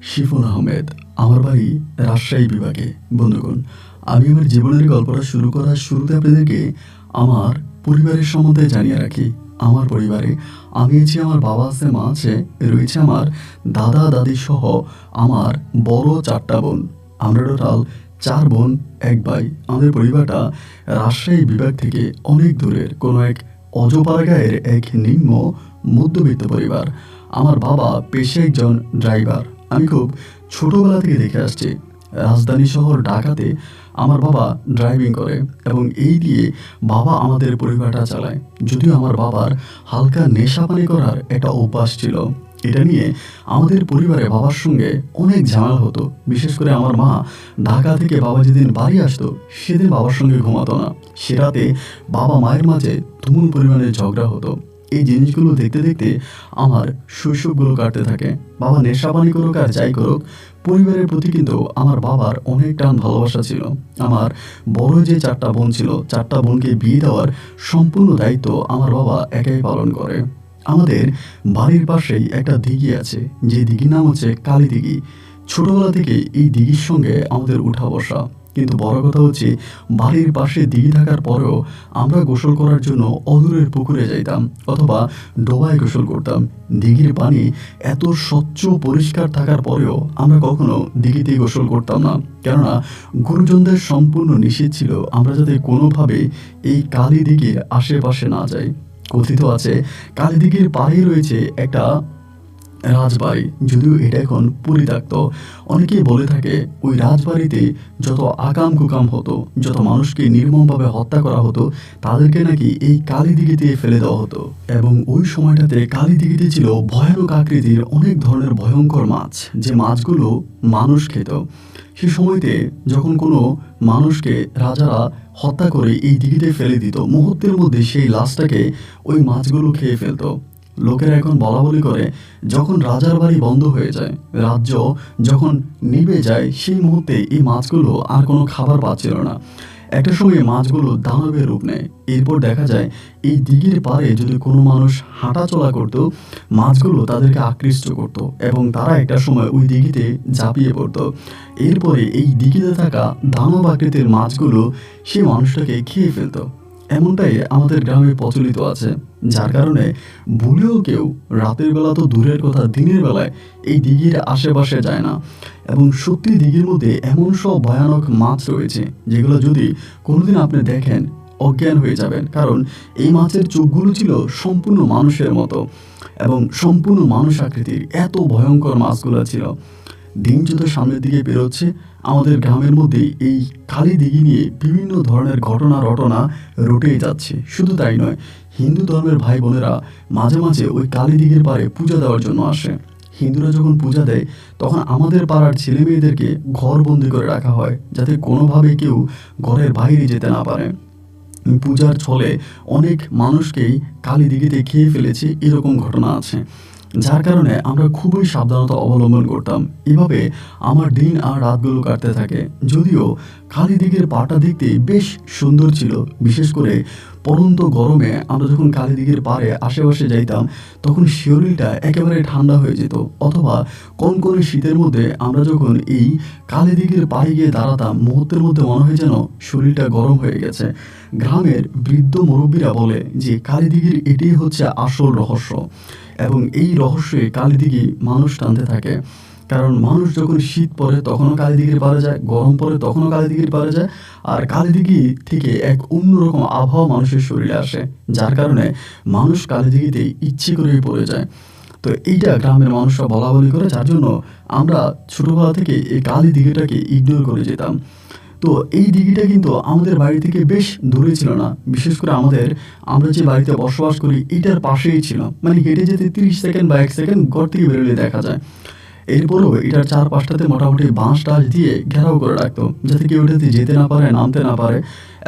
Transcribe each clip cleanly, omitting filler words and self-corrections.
শিফুল আহমেদ। আমার বাড়ি রাজশাহী বিভাগে। বন্ধুগণ, আমি আমার জীবনের গল্পটা শুরু করার শুরুতে আপনাদেরকে আমার পরিবারের সম্বন্ধে জানিয়ে রাখি। আমার পরিবারে আমি আছি, আমার বাবা আছে, মা আছে, রয়েছে আমার দাদা দাদি সহ আমার বড় 4টা বোন। আমরা টোটাল 4 বোন 1 ভাই। আমাদের পরিবারটা রাজশাহী বিভাগ থেকে অনেক দূরের কোনো এক অজপাড়া গাঁয়ের এক নিম্ন মধ্যবিত্ত পরিবার। আমার বাবা পেশায় একজন ড্রাইভার। আমি খুব ছোটবেলা থেকে দেখে আসছি রাজধানী শহর ঢাকাতে আমার বাবা ড্রাইভিং করে এবং এই দিয়ে বাবা আমাদের পরিবারটা চালায়। যদিও আমার বাবার হালকা নেশাপানি করার একটা অভ্যাস ছিল, এটা নিয়ে আমাদের পরিবারে বাবার সঙ্গে অনেক ঝামেলা হতো। বিশেষ করে আমার মা ঢাকা থেকে বাবা যেদিন বাড়ি আসতো সেদিন বাবার সঙ্গে ঘুমাতো না। সে রাতে বাবা মায়ের মাঝে তুমুল পরিমাণে ঝগড়া হতো। এই জিনিসগুলো দেখতে দেখতে আমার শৈশবগুলো কাটতে থাকে। বাবা নেশাপানি করুক আর যাই করুক, পরিবারের প্রতি কিন্তু আমার বাবার অনেক টান ভালোবাসা ছিল। আমার বড় যে 4টা বোন ছিল, 4টা বোনকে বিয়ে দেওয়ার সম্পূর্ণ দায়িত্ব আমার বাবা একাই পালন করে। আমাদের বাড়ির পাশেই একটা দিঘি আছে, যে দিঘির নাম হচ্ছে কালী দিঘি। ছোটবেলা থেকে এই দিঘির সঙ্গে আমাদের উঠা বসা। কিন্তু বড় কথা হচ্ছে, বাড়ির পাশে দিঘি থাকার পরেও আমরা গোসল করার জন্য অদূরের পুকুরে যাইতাম অথবা ডোবায় গোসল করতাম। দিঘির পানি এত স্বচ্ছ পরিষ্কার থাকার পরেও আমরা কখনো দিঘিতে গোসল করতাম না, কেননা গুরুজনদের সম্পূর্ণ নিষেধ ছিল আমরা যাতে কোনোভাবে এই কালী দিঘির আশেপাশে না যাই। কথিত আছে কালী দিঘির পাড়েই রয়েছে একটা রাজবাড়ি, যদিও এটা এখন পরিত্যক্ত। অনেকেই বলে থাকে ওই রাজবাড়িতে যত আকাম কুকাম হতো, যত মানুষকে নির্মমভাবে হত্যা করা হতো, তাদেরকে নাকি এই কালী দিঘিতে ফেলে দেওয়া হতো। এবং ওই সময়টাতে কালী দিঘিতে ছিল ভয়ানক আকৃতির অনেক ধরনের ভয়ঙ্কর মাছ, যে মাছগুলো মানুষ খেত। সে সময়তে যখন কোনো মানুষকে রাজারা হত্যা করে এই দিঘিতে ফেলে দিত, মুহূর্তের মধ্যে সেই লাশটাকে ওই মাছগুলো খেয়ে ফেলতো। লোকেরা এখন বলা বলি করে, যখন রাজার বাড়ি বন্ধ হয়ে যায়, রাজ্য যখন নিভে যায়, সেই মুহূর্তে এই মাছগুলো আর কোনো খাবার পাচ্ছিল না। একটা সময় মাছগুলো দানবের রূপ নেয়। এরপর দেখা যায় এই দিঘির পাড়ে যদি কোনো মানুষ হাঁটা চলা করত, মাছগুলো তাদেরকে আকৃষ্ট করত এবং তারা একটা সময় ওই দিঘিতে ঝাঁপিয়ে পড়ত। এরপরে এই দিঘিতে থাকা দানব আকৃতির মাছগুলো সেই মানুষটাকে খেয়ে ফেলত। এমনটাই আমাদের গ্রামে প্রচলিত আছে, যার কারণে ভুলেও কেউ রাতের বেলা তো দূরের কথা, দিনের বেলায় এই দিঘির আশেপাশে যায় না। এবং সত্যি দিঘির মধ্যে এমন সব ভয়ানক মাছ রয়েছে যেগুলো যদি কোনোদিন আপনি দেখেন অজ্ঞান হয়ে যাবেন, কারণ এই মাছের চোখগুলো ছিল সম্পূর্ণ মানুষের মতো এবং সম্পূর্ণ মানুষ আকৃতির। এত ভয়ঙ্কর মাছগুলো ছিল। দিন যত সামনের দিকে বেরোচ্ছে, আমাদের গ্রামের মধ্যে এই কালী দিঘি নিয়ে বিভিন্ন ধরনের ঘটনা রটনা রটেই যাচ্ছে। শুধু তাই নয়, হিন্দু ধর্মের ভাই বোনেরা মাঝে মাঝে ওই কালী দিঘির পাড়ে পূজা দেওয়ার জন্য আসে। হিন্দুরা যখন পূজা দেয়, তখন আমাদের পাড়ার ছেলে মেয়েদেরকে ঘরবন্দি করে রাখা হয়, যাতে কোনোভাবে কেউ ঘরের বাইরে যেতে না পারে। পূজার ছলে অনেক মানুষকেই কালী দিঘিতে খেয়ে ফেলেছে, এরকম ঘটনা আছে। যার কারণে আমরা খুবই সাবধানতা অবলম্বন করতাম। এভাবে আমার দিন আর রাতগুলো কাটতে থাকে। যদিও কালী দিঘির পাড়টা দেখতে বেশ সুন্দর ছিল, বিশেষ করে পড়ন্ত গরমে আমরা যখন কালী দিঘির পাড়ে আশেপাশে যাইতাম, তখন শরীরটা একেবারে ঠান্ডা হয়ে যেত। অথবা কনকনে শীতের মধ্যে আমরা যখন এই কালী দিঘির পাড়ে গিয়ে দাঁড়াতাম, মুহূর্তের মধ্যে মনে হয় যেন শরীরটা গরম হয়ে গেছে। গ্রামের বৃদ্ধ মুরব্বীরা বলে যে কালী দিঘির এটাই হচ্ছে আসল রহস্য, এবং এই রহস্যে কালী দিঘি মানুষ টানতে থাকে। কারণ মানুষ যখন শীত পড়ে তখনও কালী দিঘির পাড়ে যায়, গরম পড়ে তখনও কালী দিঘির পাড়ে যায়, আর কালী দিঘি থেকে এক অন্যরকম আবহাওয়া মানুষের শরীরে আসে, যার কারণে মানুষ কালী দিঘিতে ইচ্ছে করেই পড়ে যায়। তো এইটা গ্রামের মানুষরা বলা বলি করে, যার জন্য আমরা ছোটোবেলা থেকে এই কালী দিঘিটাকে ইগনোর করে যেতাম। তো এই দিঘিটা কিন্তু আমাদের বাড়ি থেকে বেশ দূরে ছিল না। বিশেষ করে আমরা যে বাড়িতে বসবাস করি এটার পাশেই ছিল, মানে হেঁটে যেতে 30 সেকেন্ড বা 1 সেকেন্ড ঘর থেকে বেরোলে দেখা যায়। এরপরেও এটার 4-5টাতে মোটামুটি বাঁশ টাশ দিয়ে ঘেরাও করে রাখতো, যাতে কেউ ওটাতে যেতে না পারে, নামতে না পারে,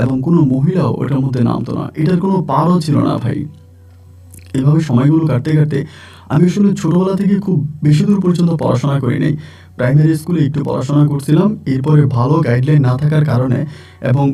এবং কোনো মহিলাও ওটার মধ্যে নামতো না। এটার কোনো পারও ছিল না ভাই। এভাবে সময়গুলো কাটতে কাটতে আমি আসলে ছোটোবেলা থেকে খুব বেশি দূর পর্যন্ত পড়াশোনা করি নাই। প্রাইমারি স্কুলে একটু পড়াশোনা করছিলাম, এরপরে ভালো গাইডলাইন না থাকার কারণে এবং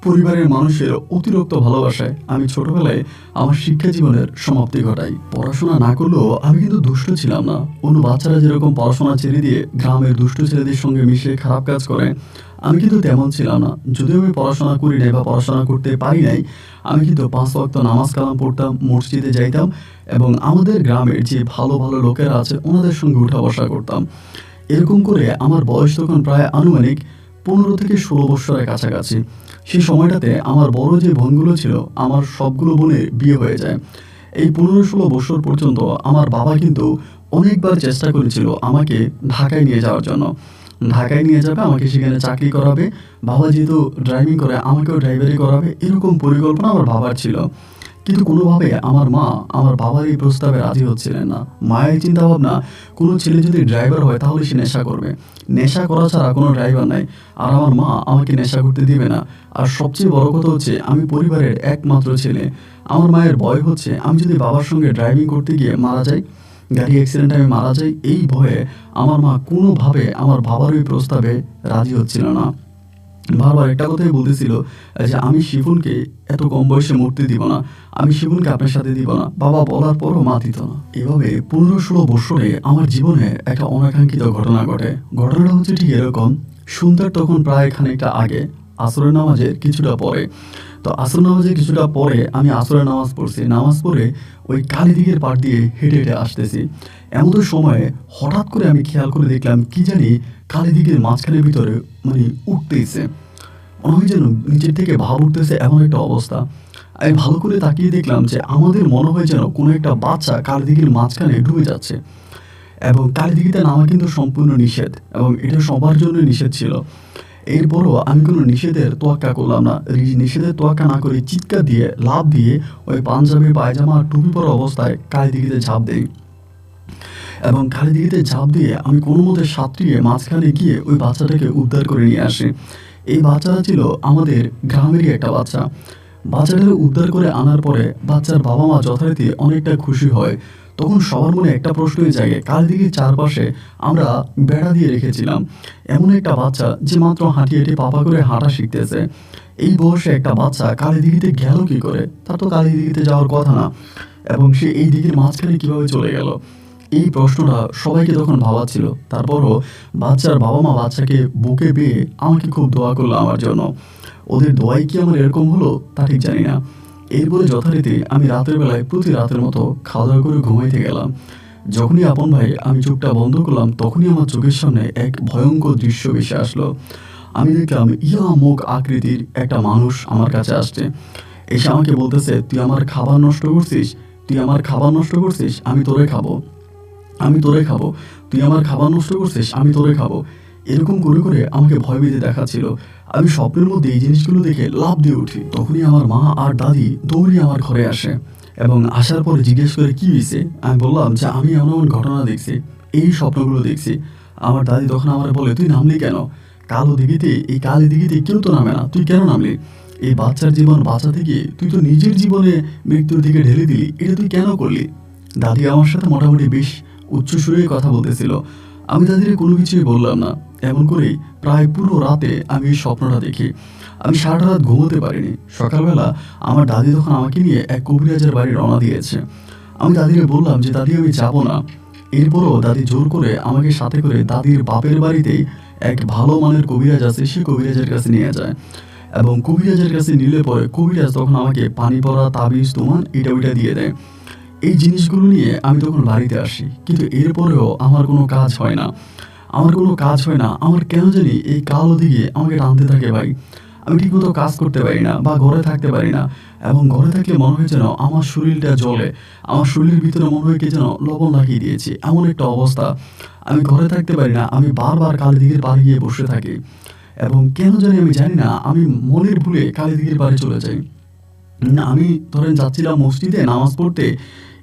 পরিবারের মানুষের অতিরিক্ত ভালোবাসায় আমি ছোটবেলায় আমার শিক্ষা জীবনের সমাপ্তি ঘটাই। পড়াশোনা না করলেও আমি কিন্তু দুষ্ট ছিলাম না। অন্য বাচ্চারা যেরকম পড়াশোনা ছেড়ে দিয়ে গ্রামের দুষ্ট ছেলেদের সঙ্গে মিশে খারাপ কাজ করে, আমি কিন্তু তেমন ছিলাম না। যদিও আমি পড়াশোনা করি নাই বা পড়াশোনা করতে পারি নাই, আমি কিন্তু ৫ ওয়াক্ত নামাজ কালাম পড়তাম, মসজিদে যাইতাম এবং আমাদের গ্রামের যে ভালো ভালো লোকেরা আছে ওনাদের সঙ্গে উঠা বসা করতাম। এরকম করে আমার বয়স তখন প্রায় আনুমানিক ১৫ থেকে ১৬ বৎসরের কাছাকাছি। সেই সময়টাতে আমার বড় যে বোনগুলো ছিল, আমার সবগুলো বোনের বিয়ে হয়ে যায়। এই ১৫-১৬ বৎসর পর্যন্ত আমার বাবা কিন্তু অনেকবার চেষ্টা করেছিল আমাকে ঢাকায় নিয়ে যাওয়ার জন্য। ঢাকায় নিয়ে যাবে, আমাকে সেখানে চাকরি করাবে। বাবা যেহেতু ড্রাইভিং করে, আমাকেও ড্রাইভারি করাবে। এরকম পরিকল্পনা আমার বাবার ছিল। কিন্তু কোনোভাবে আমার মা আমার বাবার এই প্রস্তাবে রাজি হচ্ছিলেন না। মায়ের চিন্তাভাবনা, কোনো ছেলে যদি ড্রাইভার হয় তাহলে সে নেশা করবে। নেশা করা ছাড়া কোনো ড্রাইভার নাই। আর আমার মা আমাকে নেশা করতে দিবে না। আর সবচেয়ে বড় কথা হচ্ছে আমি পরিবারের একমাত্র ছেলে। আমার মায়ের ভয় হচ্ছে আমি যদি বাবার সঙ্গে ড্রাইভিং করতে গিয়ে মারা যাই, গাড়ি অ্যাক্সিডেন্টে আমি মারা যাই, এই ভয়ে আমার মা কোনোভাবে আমার বাবার ওই প্রস্তাবে রাজি হচ্ছিল না। বারবার একটা কথাই বলতেছিল যে, "আমি শিফুনকে এত কম বয়সে মরতে দিব না। আমি শিফুনকে আপনার সাথে দিব না।" বাবা বলার পরও মা দিত না। এভাবে ১৫-১৬ বৎসরে আমার জীবনে একটা অনাকাঙ্ক্ষিত ঘটনা ঘটে। ঘটনাটা হচ্ছে ঠিক এরকম। সন্ধ্যার তখন প্রায় খানিকটা আগে, আসরের নামাজের কিছুটা পরে। তো আসর নামাজের কিছুটা পরে আমি আসরের নামাজ পড়ছি। নামাজ পড়ে ওই কালীদিঘির পাড় দিয়ে হেঁটে হেঁটে আসতেছি। এমন সময়ে হঠাৎ করে আমি খেয়াল করে দেখলাম কি জানি কালীদিঘির মাঝখানের ভিতরে মানে উঠতেইছে। মনে হয় যেন নিচের থেকে ভাব উঠতেছে, এমন একটা অবস্থা। আমি ভালো করে তাকিয়ে দেখলাম যে আমাদের মনে হয় যেন কোনো একটা বাচ্চা কালীদিঘির মাঝখানে ডুবে যাচ্ছে। এবং কালীদিঘিতে নামা কিন্তু সম্পূর্ণ নিষেধ এবং এটা সবার জন্য নিষেধ ছিল। এরপরও আমি কোনো নিষেধের তোয়াক্কা করলাম না। নিষেধের তোয়াক্কা না করে চিৎকার দিয়ে লাফ দিয়ে ওই পাঞ্জাবি, পায়জামা আর টুপি পরা অবস্থায় কালীদিঘিতে ঝাঁপ দেই। এবং কালীদিঘিতে ঝাঁপ দিয়ে আমি কোনোমতে সাঁতরিয়ে মাঝখানে গিয়ে ওই বাচ্চাটাকে উদ্ধার করে নিয়ে আসি। এই বাচ্চাটা ছিল আমাদের গ্রামেরই একটা বাচ্চা। বাচ্চাটাকে উদ্ধার করে আনার পরে বাচ্চার বাবা মা যথারীতি অনেকটা খুশি হয়। তখন সবার মনে একটা প্রশ্নই জাগে, কালীদিঘির চারপাশে আমরা বেড়া দিয়ে রেখেছিলাম। এমন একটা বাচ্চা যে মাত্র হাঁটি হেঁটে পাপা করে হাঁটা শিখতেছে, এই বয়সে একটা বাচ্চা কালীদিঘিতে গেল কি করে? তার তো কালীদিঘিতে যাওয়ার কথা না। এবং সে এই দিঘির মাঝখানে কিভাবে চলে গেল? এই প্রশ্নটা সবাইকে তখন ভাবাচ্ছিল। তারপরও বাচ্চার বাবা মা বাচ্চাকে বুকে পেয়ে আমাকে খুব দোয়া করলো আমার জন্য। ওদের দোয়ায় কি আমার এরকম হলো তা ঠিক জানি না। এরপরে যথারীতি আমি রাতের বেলায় প্রতি রাতের মতো খাওয়া দাওয়া করে ঘুমাইতে গেলাম। যখনই আপন ভাই আমি চোখটা বন্ধ করলাম, তখনই আমার চোখের সামনে এক ভয়ঙ্কর দৃশ্য ভেসে আসলো। আমি দেখলাম মুখ আকৃতির একটা মানুষ আমার কাছে আসছে। এসে আমাকে বলতেছে, "তুই আমার খাবার নষ্ট করছিস, তুই আমার খাবার নষ্ট করছিস, আমি তোরে খাবো, আমি তোরে খাবো, তুই আমার খাবার নষ্ট করছিস, আমি তোরে খাবো।" এরকম করে করে আমাকে ভয়ভীতি দেখাচ্ছিল। আমি স্বপ্নের মধ্যে এই জিনিসগুলো দেখে লাফ দিয়ে উঠি। তখনই আমার মা আর দাদি দৌড়িয়ে আমার ঘরে আসে এবং আসার পরে জিজ্ঞেস করে কি হয়েছে। আমি বললাম যে আমি এমন এমন ঘটনা দেখছি, এই স্বপ্নগুলো দেখছি। আমার দাদি তখন আমার বলে, "তুই নামলি কেন? কালো দিঘিতে, এই কালী দিঘিতে কেউ তো নামে না, তুই কেন নামলি? এই বাচ্চার জীবন বাঁচাতে গিয়ে তুই তো নিজের জীবনে মৃত্যুর দিকে ঢেলে দিলি, এটা তুই কেন করলি?" দাদি আমার সাথে মোটামুটি বেশ উচ্চ সুরে কথা বলতেছিল। আমি দাদির কোনো কিছুই বললাম না। এমন করেই প্রায় পুরো রাতে আমি এই স্বপ্নটা দেখি। আমি সারাটা রাত ঘুমোতে পারিনি। সকালবেলা আমার দাদি তখন আমাকে নিয়ে এক কবিরাজের বাড়ি রওনা দিয়েছে। আমি দাদিকে বললাম যে, "দাদি আমি যাব না।" এরপরও দাদি জোর করে আমাকে সাথে করে দাদির বাপের বাড়িতেই এক ভালো মানের কবিরাজ আছে, সে কবিরাজের কাছে নিয়ে যায়। এবং কবিরাজের কাছে নিলে পরে কবিরাজ তখন আমাকে পানি পড়া, তাবিজ, তুমান এটা ওইটা দিয়ে দেয়। এই জিনিসগুলো নিয়ে আমি তখন বাড়িতে আসি। কিন্তু এরপরেও আমার কোনো কাজ হয় না। আমার কোনো কাজ হয় না। আমার কেন জানি এই কালো দিঘি আমাকে টানতে থাকে ভাই। আমি ঠিকমতো কাজ করতে পারি না বা ঘরে থাকতে পারি না। এবং ঘরে থাকলে মনে হয় যেন আমার শরীরটা জ্বলে। আমার শরীরের ভিতরে মনে হয় কে যেন লবণ লাগিয়ে দিয়েছে। এমন একটা অবস্থা। আমি ঘরে থাকতে পারি না। আমি বারবার কালীদিঘির পাড়ে গিয়ে বসে থাকি। এবং কেন জানি আমি জানি না, আমি মনের ভুলে কালীদিঘির পাড়ে চলে যাই। আমি ধরেন যাচ্ছিলাম মসজিদে নামাজ পড়তে।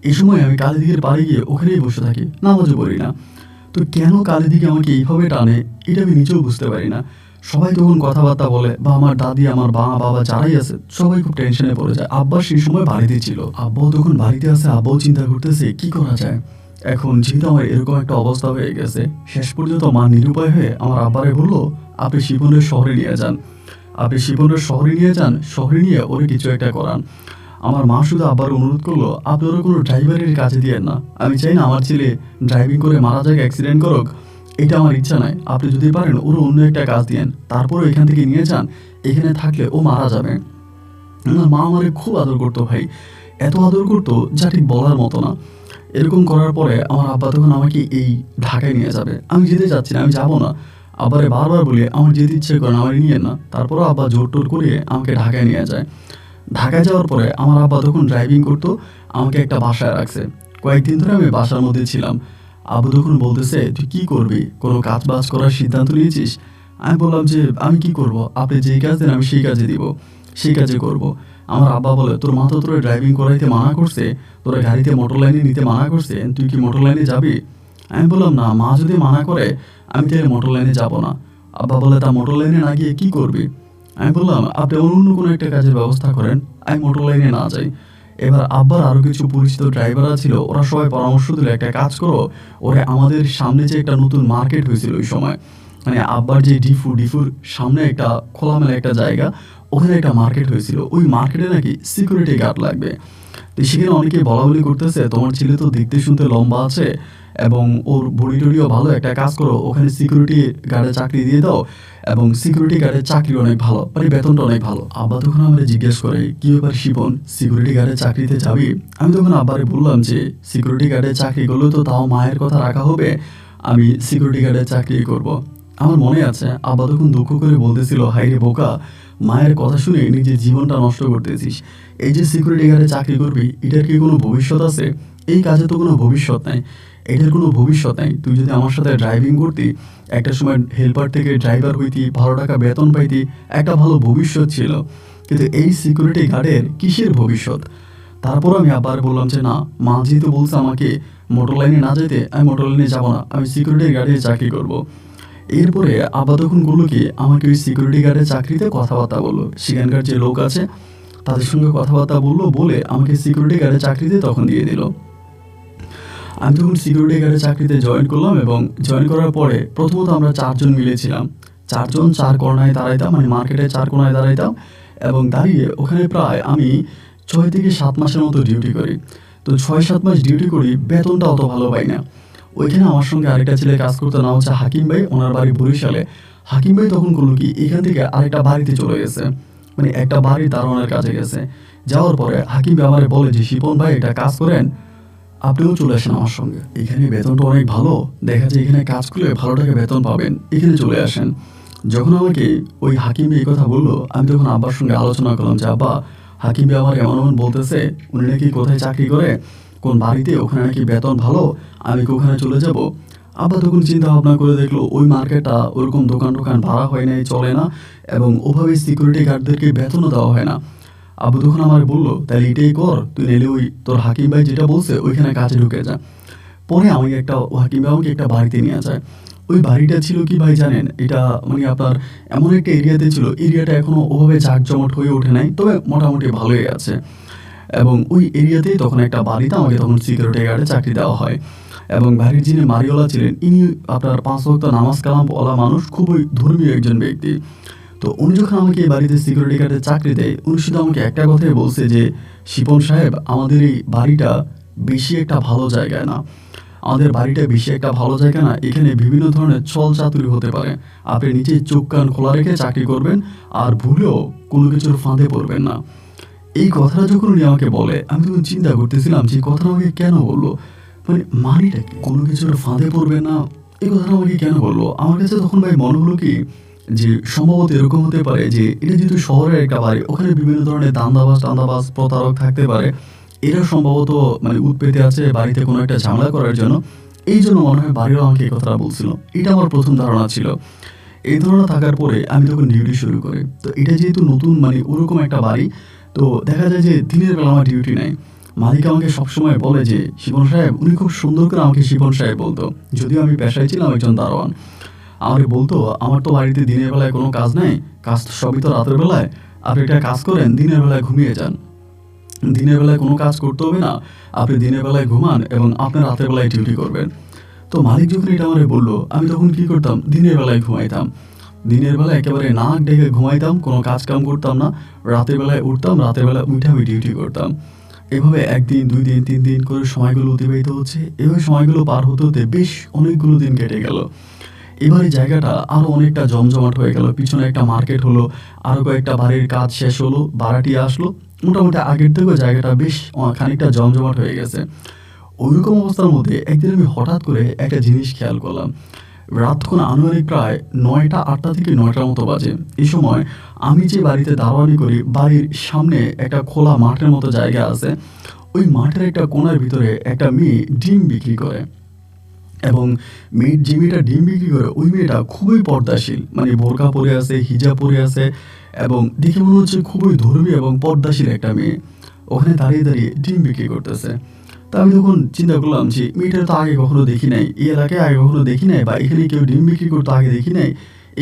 এই সময় আমি কালীদিঘির পাড়ে গিয়ে ওখানেই বসে থাকি। নামাজও পড়ি না। তো কেন কালীদিঘি আমাকে এইভাবে টানে এটা আমি নিজেও বুঝতে পারি না। সবাই তখন কথাবার্তা বলে বা আমার দাদি, আমার বাবা যারাই আছে সবাই খুব টেনশনে পড়ে যায়। আব্বা সেই সময় বাড়িতে ছিল। আব্বাও তখন বাড়িতে আছে। আব্বাও চিন্তা করতেছে কি করা যায়। এখন যেহেতু আমার এরকম একটা অবস্থা হয়ে গেছে, শেষ পর্যন্ত মা নিরুপায় হয়ে আমার আব্বারে বলল, "আপনি শিবনের শহরে নিয়ে যান।" আপনি শিপনের শহরে নিয়ে যান, শহরে নিয়ে ওরে কিছু একটা করান। আমার মা শুধু আব্বার অনুরোধ করলো, আপনি ওরা কোনো ড্রাইভারের কাজে দিয়েন না। আমি চাই না আমার ছেলে ড্রাইভিং করে মারা যাক, অ্যাক্সিডেন্ট করুক। এটা আমার ইচ্ছা নাই। আপনি যদি পারেন ওর অন্য একটা কাজ দিয়েন, তারপরও এখান থেকে নিয়ে যান। এখানে থাকলে ও মারা যাবে। আমার মা আমারে খুব আদর করতো ভাই, এত আদর করতো যা ঠিক বলার মতো না। এরকম করার পরে আমার আব্বা তখন আমাকে এই ঢাকায় নিয়ে যাবে। আমি যেতে চাচ্ছি না, আমি যাবো না। আব্বারে বারবার বলি আমার যেতে ইচ্ছে করে না, আমার নিয়ে না। তারপরও আব্বা জোর টোর করে আমাকে ঢাকায় নিয়ে যায়। ঢাকায় যাওয়ার পরে আমার আব্বা তখন ড্রাইভিং করতো, আমাকে একটা বাসায় রাখছে। কয়েকদিন ধরে আমি বাসার মধ্যে ছিলাম। আব্বু তখন বলতেছে, তুই কি করবি, কোনো কাজ বাজ করার সিদ্ধান্ত নিয়েছিস? আমি বললাম যে আমি কি করব, আপনি যেই কাজ দেন আমি সেই কাজে দিব, সেই কাজে করব। আমার আব্বা বলে, তোর মা তো তোর ড্রাইভিং করাইতে মানা করছে, তোরা গাড়িতে মোটর লাইনে নিতে মানা করছে, তুই কি মোটর লাইনে যাবি? আমি বললাম না, মা যদি মানা করে আমি তাহলে মোটর লাইনে যাব না। আব্বা বলে, তা মোটর লাইনে না গিয়ে কি করবি? আমি বললাম, আপনি অন্য কোনো একটা কাজের ব্যবস্থা করেন, আমি মোটর লাইনে না যাই। এবার আব্বার আরও কিছু পরিচিত ড্রাইভাররা ছিল, ওরা সবাই পরামর্শ দিল, একটা কাজ করো, ওরে আমাদের সামনে যে একটা নতুন মার্কেট হয়েছিল ওই সময়, মানে আব্বার যে ডিফুর সামনে একটা খোলামেলা একটা জায়গা, ওখানে একটা মার্কেট হয়েছিল। ওই মার্কেটে নাকি সিকিউরিটি গার্ড লাগবে। তো সেখানে অনেকে বলা বলি করতেছে, তোমার ছেলে তো দেখতে শুনতে লম্বা আছে এবং ওর বডি টডিও ভালো, একটা কাজ করো, ওখানে সিকিউরিটি গার্ডের চাকরি দিয়ে দাও, এবং সিকিউরিটি গার্ডের চাকরি অনেক ভালো, মানে বেতনটা অনেক ভালো। আব্বা তখন আমাকে জিজ্ঞেস করে, কি ব্যাপার শিপন, সিকিউরিটি গার্ডের চাকরিতে যাবি? আমি তখন আব্বারে বললাম যে সিকিউরিটি গার্ডের চাকরি করলেও তো তাও মায়ের কথা রাখা হবে, আমি সিকিউরিটি গার্ডের চাকরি করব। আমার মনে আছে আব্বা তখন দুঃখ করে বলতেছিল, হাই রে বোকা, মায়ের কথা শুনে নিজের জীবনটা নষ্ট করতেছিস। এই যে সিকিউরিটি গার্ডে চাকরি করবি, এটার কি কোনো ভবিষ্যৎ আছে? এই কাজে তো কোনো ভবিষ্যৎ নাই, এটার কোনো ভবিষ্যৎ নাই। তুই যদি আমার সাথে ড্রাইভিং করতি, একটা সময় হেল্পার থেকে ড্রাইভার হইতি, ভালো টাকা বেতন পাইতি, একটা ভালো ভবিষ্যৎ ছিল। কিন্তু এই সিকিউরিটি গার্ডের কিসের ভবিষ্যৎ? তারপর আমি আবার বললাম যে না, মা যেহেতু বলছে আমাকে মোটর লাইনে না যেতে, আমি মোটর লাইনে যাবো না, আমি সিকিউরিটি গার্ডে চাকরি করব। এরপরে আব্বা তখন বললো কি, আমাকে ওই সিকিউরিটি গার্ডের চাকরিতে কথাবার্তা বললো, সেখানকার যে লোক আছে তাদের সঙ্গে কথাবার্তা বললো, বলে আমাকে সিকিউরিটি গার্ডের চাকরিতে তখন দিয়ে দিল। আমি তখন সিকিউরিটি গার্ডের চাকরিতে জয়েন করলাম, এবং জয়েন করার পরে প্রথমত আমরা 4 জন মিলেছিলাম। 4 জন 4 কোণায় দাঁড়াইতাম, মানে মার্কেটের 4 কোণায় দাঁড়াইতাম, এবং দাঁড়িয়ে ওখানে প্রায় আমি 6 থেকে 7 মাসের মতো ডিউটি করি। তো 6-7 মাস ডিউটি করি, বেতনটা অত ভালো পাই না। ওইখানে আমার সঙ্গে আরেকটা ছেলে কাজ করতো, না হচ্ছে হাকিম ভাই, ওনার বাড়ি বরিশালে। হাকিম ভাই তখন করলো কি, এখান থেকে আরেকটা বাড়িতে চলে গেছে, মানে একটা বাড়ির দারোয়ানের কাজে গেছে। যাওয়ার পরে হাকিম ভাই আমারে বলে যে, শিপন ভাই একটা কাজ করেন, আপনিও চলে আসেন আমার সঙ্গে, এখানে বেতনটা অনেক ভালো, দেখা যায় এখানে কাজ করলে ভালো টাকা বেতন পাবেন, এখানে চলে আসেন। যখন আমাকে ওই হাকিম এই কথা বললো, আমি তখন আব্বার সঙ্গে আলোচনা করলাম যে, আব্বা, হাকিম ভাই আমার এমন এমন বলতেছে, উনি নাকি কোথায় চাকরি করে, কোন বাড়িতে, ওখানে নাকি বেতন ভালো, আমি কি ওখানে চলে যাব? আব্বা তখন চিন্তা ভাবনা করে দেখলো ওই মার্কেটটা ওরকম দোকান টোকান ভাড়া হয় নাই, চলে না, এবং ওভাবে সিকিউরিটি গার্ডদেরকে বেতনও দেওয়া হয় না। আব্বু তখন আমার বললো, তাহলে এটাই কর, তুই নেলে ওই তোর হাকিম ভাই যেটা বলছে ওইখানে কাজে ঢুকে যা। পরে আমাকে একটা হাকিম ভাই আমাকে একটা বাড়িতে নিয়ে যায়। ওই বাড়িটা ছিল কি ভাই জানেন, এটা মানে আপনার এমন একটা এরিয়াতে ছিল, এরিয়াটা এখনও ওভাবে জাঁকজমট হয়ে ওঠে নাই, তবে মোটামুটি ভালোই আছে। এবং ওই এরিয়াতেই তখন একটা বাড়িতে আমাকে তখন সিকিউরিটি গার্ডে চাকরি দেওয়া হয়। এবং বাড়ির যিনি বাড়িওয়ালা ছিলেন, ইনি আপনার 5 ওয়াক্ত নামাজ কালাম ওয়ালা মানুষ, খুবই ধর্মীয় একজন ব্যক্তি। তো উনি যখন আমাকে এই বাড়িতে সিকিউরিটি গার্ডের চাকরি দেয়, উনি শুধু আমাকে একটা কথাই বলছে যে, শিপন সাহেব, আমাদের এই বাড়িটা বেশি একটা ভালো জায়গায় না, আমাদের বাড়িটা বেশি একটা ভালো জায়গা না, এখানে বিভিন্ন ধরনের ছল চাতুরি হতে পারে, আপনি নিজেই চোখ কান খোলা রেখে চাকরি করবেন, আর ভুলেও কোনো কিছুর ফাঁদে পড়বেন না। এই কথাটা যখন উনি আমাকে বলে, আমি তখন চিন্তা করতেছিলাম যে কথাটা আমাকে কেন বললো, মানে মানিটা কি, কোনো কিছুর ফাঁদে পড়বে না, এই কথাটা আমাকে কেন বললো? আমার কাছে তখন ভাই মনে হলো কি, যে সম্ভবত এরকম হতে পারে যে এটা যেহেতু শহরের একটা বাড়ি, ওখানে বিভিন্ন ধরনের দান্দাবাজ প্রতারক থাকতে পারে, এরা সম্ভবত মানে উৎপেতে আছে বাড়িতে কোনো একটা ঝামেলা করার জন্য, এই জন্য মনে হয় বাড়িও আমাকে এই কথাটা বলছিল। এটা আমার প্রথম ধারণা ছিল। এই ধারণা থাকার পরে আমি তখন ডিউটি শুরু করি। তো এটা যেহেতু নতুন, মানে ওরকম একটা বাড়ি, তো দেখা যায় যে দিনের বেলা আমার ডিউটি নাই। মালিক আমাকে সবসময় বলে যে, শিপন সাহেব, উনি খুব সুন্দর করে আমাকে শিপন সাহেব বলতো, যদিও আমি পেশায় ছিলাম একজন দারোয়ান। আমাকে বলতো, আমার তো বাড়িতে দিনের বেলায় কোনো কাজ নাই, কাজ তো সবই তো রাতের বেলায়, আপনি একটা কাজ করেন, দিনের বেলায় ঘুমিয়ে যান, দিনের বেলায় কোনো কাজ করতে হবে না, আপনি দিনের বেলায় ঘুমান এবং আপনি রাতের বেলায় ডিউটি করবেন। তো মালিক যখন এটা আমারে বললো, আমি তখন কি করতাম, দিনের বেলায় ঘুমাইতাম। দিনের বেলা একেবারে নাক ডেকে ঘুমাইতাম, কোনো কাজ কাম করতাম না। রাতের বেলায় উঠতাম, রাতের বেলা উঠে আমি ডিউটি করতাম। এভাবে ১ দিন, ২ দিন, ৩ দিন করে সময়গুলো অতিবাহিত হচ্ছে। এভাবে সময়গুলো পার হতে, হতে বেশ অনেকগুলো দিন কেটে গেল। এবার এই জায়গাটা আরো অনেকটা জমজমাট হয়ে গেল। পিছনে একটা মার্কেট হলো, আরো কয়েকটা বাড়ির কাজ শেষ হলো, ভাড়াটিয়া আসলো। মোটামুটি আগের থেকেও জায়গাটা বেশ খানিকটা জমজমাট হয়ে গেছে। ওইরকম অবস্থার মধ্যে একদিন আমি হঠাৎ করে একটা জিনিস খেয়াল করলাম। রাত তখন আনুমানিক প্রায় ৯টা ৮টা থেকে ৯টার মতো বাজে। এই সময় আমি যে বাড়িতে দারোয়ানি করি, বাড়ির সামনে একটা খোলা মাঠের মতো জায়গা আছে। ওই মাঠের একটা কোণার ভিতরে একটা মেয়ে ডিম বিক্রি করে এবং যে মেয়েটা ডিম বিক্রি করে ওই মেয়েটা খুবই পর্দাশীল। মানে বোরকা পরে আছে, হিজাব পরে আছে এবং দেখে মনে হচ্ছে খুবই ধর্মী এবং পর্দাশীল একটা মেয়ে। ওখানে দাঁড়িয়ে, দাঁড়িয়ে ডিম বিক্রি করতেছে। তা আমি তখন চিন্তা করলাম যে মেয়েটার তো আগে কখনো দেখি নাই, এই এলাকায় আগে কখনো দেখি নাই, বা এখানে কেউ ডিম বিক্রি করতে আগে দেখি নাই।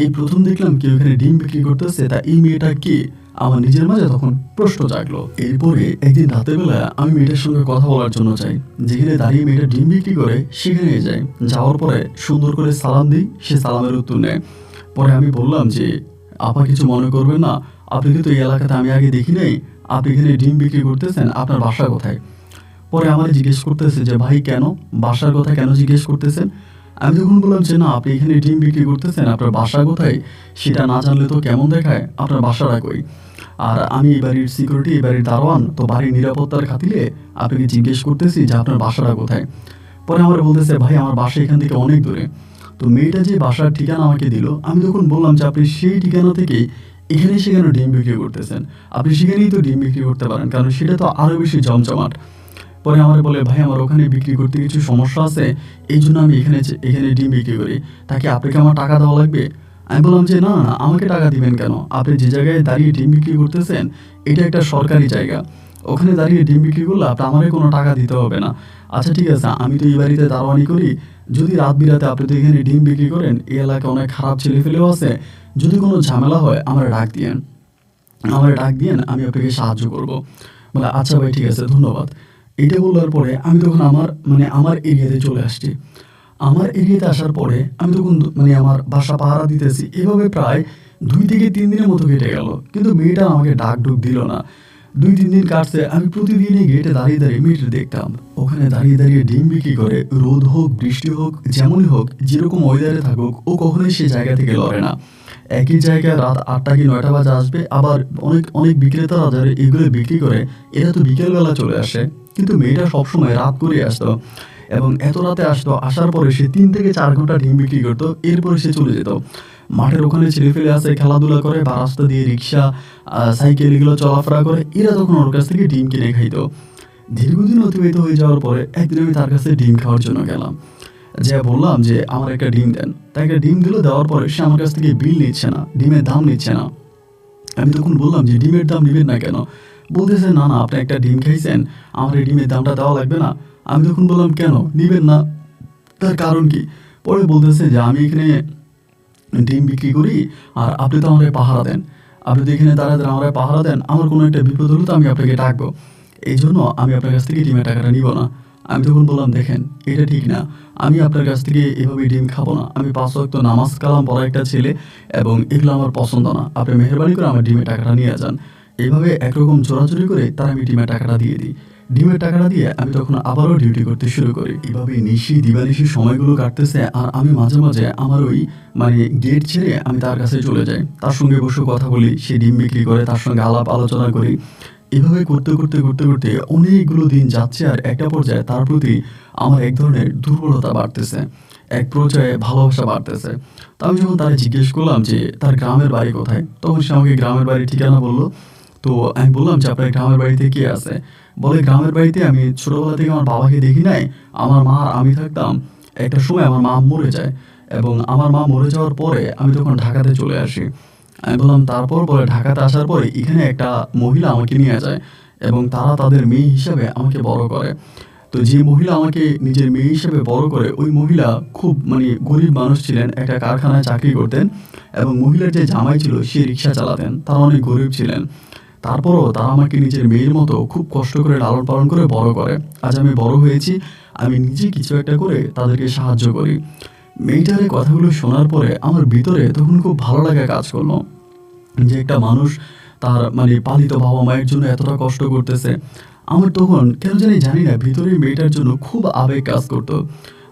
এই প্রথম দেখলাম কেউ এখানে ডিম বিক্রি করতেছে, তা এই মেয়েটা কে? আমার নিজের মাঝে তখন প্রশ্ন জাগলো। এরপরে একদিন রাতের বেলা আমি মেয়েটার সঙ্গে কথা বলার জন্য যাই। যেখানে দাঁড়িয়ে মেয়েটা ডিম বিক্রি করে সেখানে যাই। যাওয়ার পরে সুন্দর করে সালাম দিই, সে সালামের উত্তর নেয়। পরে আমি বললাম যে, আপা কিছু মনে করবেন না, আপনাকে তো এই এলাকাতে আমি আগে দেখি নাই, আপনি এখানে ডিম বিক্রি করতেছেন, আপনার বাসা কোথায়? পরে আমার জিজ্ঞেস করতেছে যে ভাই কেন, বাসার কথা কেন জিজ্ঞেস করতেছেন? আমি তখন বললাম যে না, আপনি এখানে ডিম বিক্রি করতেছেন, আপনার বাসা কোথায় সেটা না জানলে তো কেমন দেখায়, আপনার বাসাটা কই? আর আমি এই বাড়ির সিকিউরিটি, এই বাড়ির দারোয়ান, তো বাড়ির নিরাপত্তার খাতিরে আপনাকে জিজ্ঞেস করতেছি যে আপনার বাসাটা কোথায়। পরে আমার বলতেছে ভাই আমার বাসা এখান থেকে অনেক দূরে। তো মেয়েটা যে বাসার ঠিকানা আমাকে দিল, আমি তখন বললাম যে আপনি সেই ঠিকানা থেকেই এখানে সেখানে ডিম বিক্রি করতেছেন, আপনি সেখানেই তো ডিম বিক্রি করতে পারেন, কারণ সেটা তো আরও বেশি জমজমাট। পরে আমার বলে ভাই আমার ওখানে বিক্রি করতে কিছু সমস্যা আছে, এই জন্য আমি এখানে ডিম বিক্রি করি, তাকে আপনাকে আমার টাকা দেওয়া লাগবে? আমি বললাম যে না, না, না, আমাকে টাকা দিবেন কেন? আপনি যে জায়গায় দাঁড়িয়ে ডিম বিক্রি করতেছেন এটা একটা সরকারি জায়গা, ওখানে দাঁড়িয়ে ডিম বিক্রি করলে আপনি আমারে কোনো টাকা দিতে হবে না। আচ্ছা ঠিক আছে, আমি তো এই বাড়িতে দারোয়ানি করি, যদি রাত বিরাতে আপনি তো এখানে ডিম বিক্রি করেন, এই এলাকায় অনেক খারাপ ছেলেফেলেও আছে, যদি কোনো ঝামেলা হয় আমার ডাক দিয়েন, আমি আপনাকে সাহায্য করব। বলে আচ্ছা ভাই ঠিক আছে, ধন্যবাদ। এটা বলার পরে আমি তখন আমার এরিয়াতে চলে আসছি। আমার এরিয়াতে আসার পরে আমি তখন আমার বাসা পাহারা দিতেছি। এভাবে প্রায় ২ থেকে ৩ দিনের মতো কেটে গেল। কিন্তু মেয়েটা আমাকে ডাক-ডুক দিল না। ২-৩ দিন কাটছে, আমি প্রতিদিনই গেটে দাঁড়িয়ে, দাঁড়িয়ে মেয়েটা দেখতাম। ওখানে দাঁড়িয়ে, দাঁড়িয়ে ডিম বিক্রি করে, রোদ হোক, বৃষ্টি হোক, যেমনই হোক, যেরকম ওয়েদারে থাকুক, ও কখনোই সে জায়গা থেকে লড়ে না। একই জায়গায় রাত ৮টা কি ৯টা বাজে আসবে, আবার অনেক বিক্রেতারা যারা এগুলো বিক্রি করে, এরা তো বিকেলবেলা চলে আসে। কিন্তু মেয়েটা সবসময় রাত করে আসতো এবং এত রাতে আসতো, আসার পরে সে ৩ থেকে ৪ ঘন্টা ডিম বিক্রি করতো, এরপরে সে চলে যেত। মাঠের ওখানে ছেলেপেলে আছে, খেলাধুলা করে, বা রাস্তা দিয়ে রিক্সা, সাইকেল এগুলো চলাফেরা করে, এরা তখন ওর কাছ থেকে ডিম কিনে খাইতো। দীর্ঘদিন অতিবাহিত হয়ে যাওয়ার পরে একদিন আমি তার কাছে ডিম খাওয়ার জন্য গেলাম। যেয়ে বললাম যে আমার একটা ডিম দেন। তাকে একটা ডিম দিল, দেওয়ার পরে সে আমার কাছ থেকে বিল নিচ্ছে না, ডিমের দাম নিচ্ছে না। আমি তখন বললাম যে ডিমের দাম নিবেন না কেন? বলতেছে না, না, আপনি একটা ডিম খাইছেন, আমার এই ডিমের দামটা দেওয়া লাগবে না। আমি তখন বললাম কেন নিবেন না, তার কারণ কি? পরে বলতেছে যে আমি এখানে ডিম বিক্রি করি আর আপনি তো আমারে পাহারা দেন, আপনি তো এখানে দাঁড়ায় আমারে পাহারা দেন, আমার কোনো একটা বিপদ হলো তো আমি আপনাকে ডাকবো, এই জন্য আমি আপনার কাছ থেকে ডিমের টাকাটা নিব না। আমি তখন বললাম দেখেন এটা ঠিক না, আমি আপনার কাছ থেকে এভাবে ডিম খাবো না, আমি ৫ ওয়াক্ত নামাজ কালাম পড়া একটা ছেলে এবং এগুলো আমার পছন্দ না, আপনি মেহরবানি করে আমার ডিমের টাকাটা নিয়ে যান। এইভাবে একরকম চোরাচুরি করে তার আমি ডিমের টাকাটা দিয়ে দিই। ডিমের টাকাটা দিয়ে আমি তখন আবারও ডিউটি করতে শুরু করি। এভাবে দিবানিশি সময়গুলো কাটতেছে আর আমি মাঝে মাঝে আমার ওই গেট ছেড়ে আমি তার কাছে চলে যাই, তার সঙ্গে বসে কথা বলি, সে ডিম বিক্রি করে, তার সঙ্গে আলাপ আলোচনা করি। এভাবে করতে করতে করতে করতে অনেকগুলো দিন যাচ্ছে আর একটা পর্যায়ে তার প্রতি আমার এক ধরনের দুর্বলতা বাড়তেছে, এক পর্যায়ে ভালোবাসা বাড়তেছে। তো আমি যখন তারা জিজ্ঞেস করলাম যে তার গ্রামের বাড়ি কোথায়, তখন সে আমাকে গ্রামের বাড়ির ঠিকানা বললো। তো আমি বললাম যে আপনার গ্রামের বাড়িতে কে আছে? বলে গ্রামের বাড়িতে আমি ছোটবেলা থেকে আমার বাবাকে দেখি নাই, আমার মা আর আমি থাকতাম, একটা সময় আমার মা মরে যায় এবং আমার মা মরে যাওয়ার পরে আমি তখন ঢাকাতে চলে আসি। আমি বললাম তারপর? বলে ঢাকাতে আসার পরে এখানে একটা মহিলা আমাকে নিয়ে যায় এবং তারা তাদের মেয়ে হিসাবে আমাকে বড় করে। তো যে মহিলা আমাকে নিজের মেয়ে হিসেবে বড় করে, ওই মহিলা খুব গরিব মানুষ ছিলেন, একটা কারখানায় চাকরি করতেন এবং মহিলার যে জামাই ছিল সে রিক্সা চালাতেন, তারা অনেক গরিব ছিলেন। তারপরও তারা আমাকে নিজের মেয়ের মতো খুব কষ্ট করে লালন পালন করে বড় করে। আজ আমি বড় হয়েছি, আমি নিজে কিছু একটা করে তাদেরকে সাহায্য করি। মেয়েটার এই কথাগুলো শোনার পরে আমার ভিতরে তখন খুব ভালো লাগা কাজ করলো, যে একটা মানুষ তার মানে পালিত বাবা মায়ের জন্য এতটা কষ্ট করতেছে। আমার তখন কেন জানি না ভিতরে মেয়েটার জন্য খুব আবেগ কাজ করতো।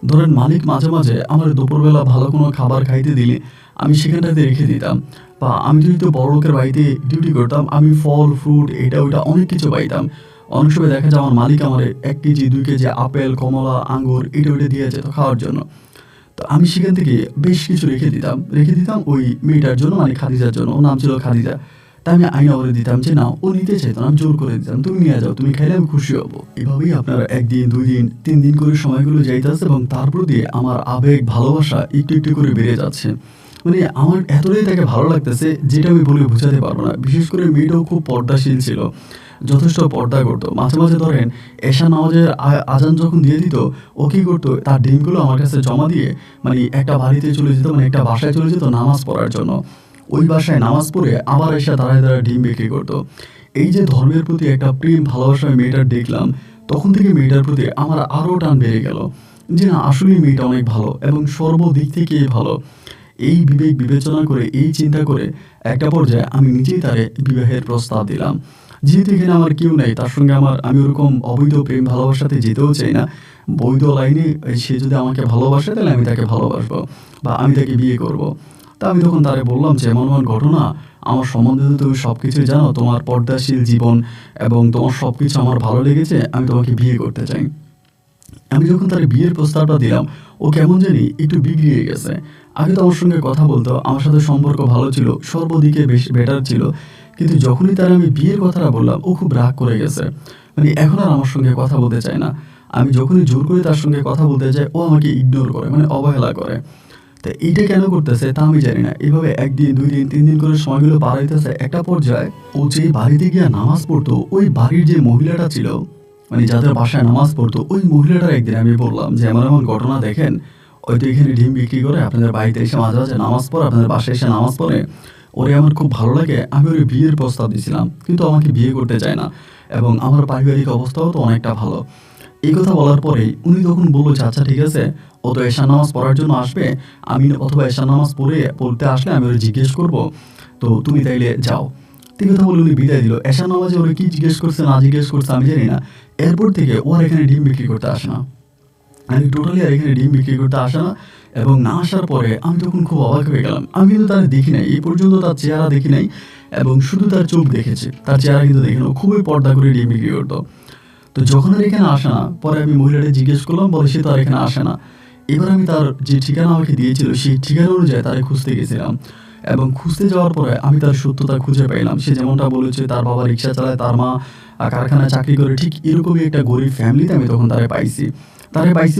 ধরেন মালিক মাঝে মাঝে আমার দুপুরবেলা ভালো কোনো খাবার খাইতে দিলে আমি সেখানটাতে রেখে দিতাম, বা আমি যদি তো বড় লোকের বাড়িতে ডিউটি করতাম, আমি ফল ফ্রুট এটা ওইটা অনেক কিছু পাইতাম। অনেক সময় দেখা যায় আমার মালিক আমার 1 কেজি 2 কেজি আপেল কমলা আঙ্গুর এটা ওইটা দিয়ে যেত খাওয়ার জন্য। তো আমি সেখান থেকে বেশ কিছু রেখে দিতাম ওই মেয়েটার জন্য, মানে খাদিজার জন্য। ওর নাম ছিল খাদিজা। তাই আমি আইনা করে দিতাম যে না, ও নিতে চাইতো না, আমি জোর করে দিতাম, তুমি নিয়ে যাও, তুমি খাইলে আমি খুশি হব। এভাবেই আপনার 1 দিন 2 দিন 3 দিন করে সময়গুলো যাইতেছে এবং তার প্রতি আমার আবেগ ভালোবাসা একটু একটু করে বেড়ে যাচ্ছে। মানে আমার এতটাই তাকে ভালো লাগতেছে যেটা আমি বলে বোঝাতে পারবো না। বিশেষ করে মেয়েটাও খুব পর্দাশীল ছিল, যথেষ্ট পর্দা করতো। মাঝে মাঝে ধরেন এশা নামাজের আজান যখন দিয়ে দিত, ও কী করতো, তার ডিমগুলো আমার কাছে জমা দিয়ে মানে একটা বাড়িতে চলে যেত, মানে একটা বাসায় চলে যেত নামাজ পড়ার জন্য। ওই বাসায় নামাজ পড়ে আবার এসে দাঁড়ায় দাঁড়ায় ডিম বিক্রি করতো। এই যে ধর্মের প্রতি একটা প্রেম ভালোবাসা আমি মেয়েটার দেখলাম, তখন থেকে মেয়েটার প্রতি আমার আরও টান বেড়ে গেল যে না, আসলেই মেয়েটা অনেক ভালো এবং সর্বদিক থেকেই ভালো। এই বিবেক বিবেচনা করে, এই চিন্তা করে একটা পর্যায়ে আমি নিজেই তারে বিবাহের প্রস্তাব দিলাম। যেহেতু এখানে আমার কেউ নাই, তার সঙ্গে আমি ওরকম অবৈধ প্রেম ভালোবাসাতে যেতেও চাই না। বৈধ লাইনে সে যদি আমাকে ভালোবাসে তাহলে আমি তাকে ভালোবাসবো বা আমি তাকে বিয়ে করব। তা আমি তখন তারে বললাম যে এমন এমন ঘটনা, আমার সম্বন্ধে তো তুমি সব কিছুই জানো, তোমার পর্দাশীল জীবন এবং তোমার সব কিছু আমার ভালো লেগেছে, আমি তোমাকে বিয়ে করতে চাই। আমি যখন তার বিয়ের প্রস্তাবটা দিলাম, ও কেমন জানি একটু বিগড়িয়ে গেছে। আগে তো আমার সঙ্গে কথা বলতো, আমার সাথে সম্পর্ক ভালো ছিল, সর্বদিকে বেশ বেটার ছিল। কিন্তু যখনই তার আমি বিয়ের কথাটা বললাম, ও খুব রাগ করে গেছে। মানে এখন আর আমার সঙ্গে কথা বলতে চায় না। আমি যখনই জোর করে তার সঙ্গে কথা বলতে যাই, ও আমাকে ইগনোর করে, মানে অবহেলা করে। তো এইটা কেন করতেছে তা আমি জানি না। এভাবে 1 দিন 2 দিন 3 দিন করে সময়গুলো পার হইতেছে। একটা পর্যায়ে ও যে বাড়িতে গিয়ে নামাজ পড়তো, ওই বাড়ির যে মহিলাটা ছিল, মানে যাদের বাসায় নামাজ পড়তো, ওই মহিলাটার একদিন আমি বললাম যে এমন এমন ঘটনা দেখেন, হয়তো এখানে ডিম বিক্রি করে আপনাদের বাড়িতে এসে মাঝে মাঝে নামাজ পড়ে, আপনাদের বাসায় এসে নামাজ পড়ে, ওরে আমার খুব ভালো লাগে। আমি ওর বিয়ের প্রস্তাব দিয়েছিলাম, কিন্তু আমাকে বিয়ে করতে চায় না এবং আমার পারিবারিক অবস্থাও তো অনেকটা ভালো। এই কথা বলার পরেই উনি তখন বললো যে আচ্ছা ঠিক আছে, ও তো এশার নামাজ পড়ার জন্য আসবে, আমি অথবা এশার নামাজ পড়তে আসলে আমি ওরে জিজ্ঞেস করব, তো তুমি তাইলে যাও। এই কথা বলে উনি বিদায় দিল। এশার নামাজে ওরে কি জিজ্ঞেস করছে না জিজ্ঞেস করছে আমি জানি না। এরপর থেকে ও আর এখানে ডিম বিক্রি করতে আসে না, আমি টোটালি আর এখানে ডিম বিক্রি করতে আসে না। এবং না আসার পরে আমি তখন খুব অবাক হয়ে গেলাম। আমি কিন্তু তার দেখি নাই, এই পর্যন্ত তার চেহারা দেখি নাই এবং শুধু তার চোখ দেখেছি, তার চেহারা কিন্তু দেখি না। ও খুবই পর্দা করে ডিম বিক্রি করতো। তো যখন আর এখানে আসে না, পরে আমি মহিলাটা জিজ্ঞেস করলাম, বলে সে তো আর এখানে আসে না। এবার আমি তার যে ঠিকানা আমাকে দিয়েছিল সেই ঠিকানা অনুযায়ী তারে খুঁজতে গেছিলাম এবং খুঁজতে যাওয়ার পরে আমি তার সত্যতা খুঁজে পাইলাম। সে যেমনটা বলেছে, তার বাবা রিক্সা চালায়, তার মা কারখানায় চাকরি করে, ঠিক এরকমই একটা গরিব ফ্যামিলিতে আমি তখন তারে পাইছি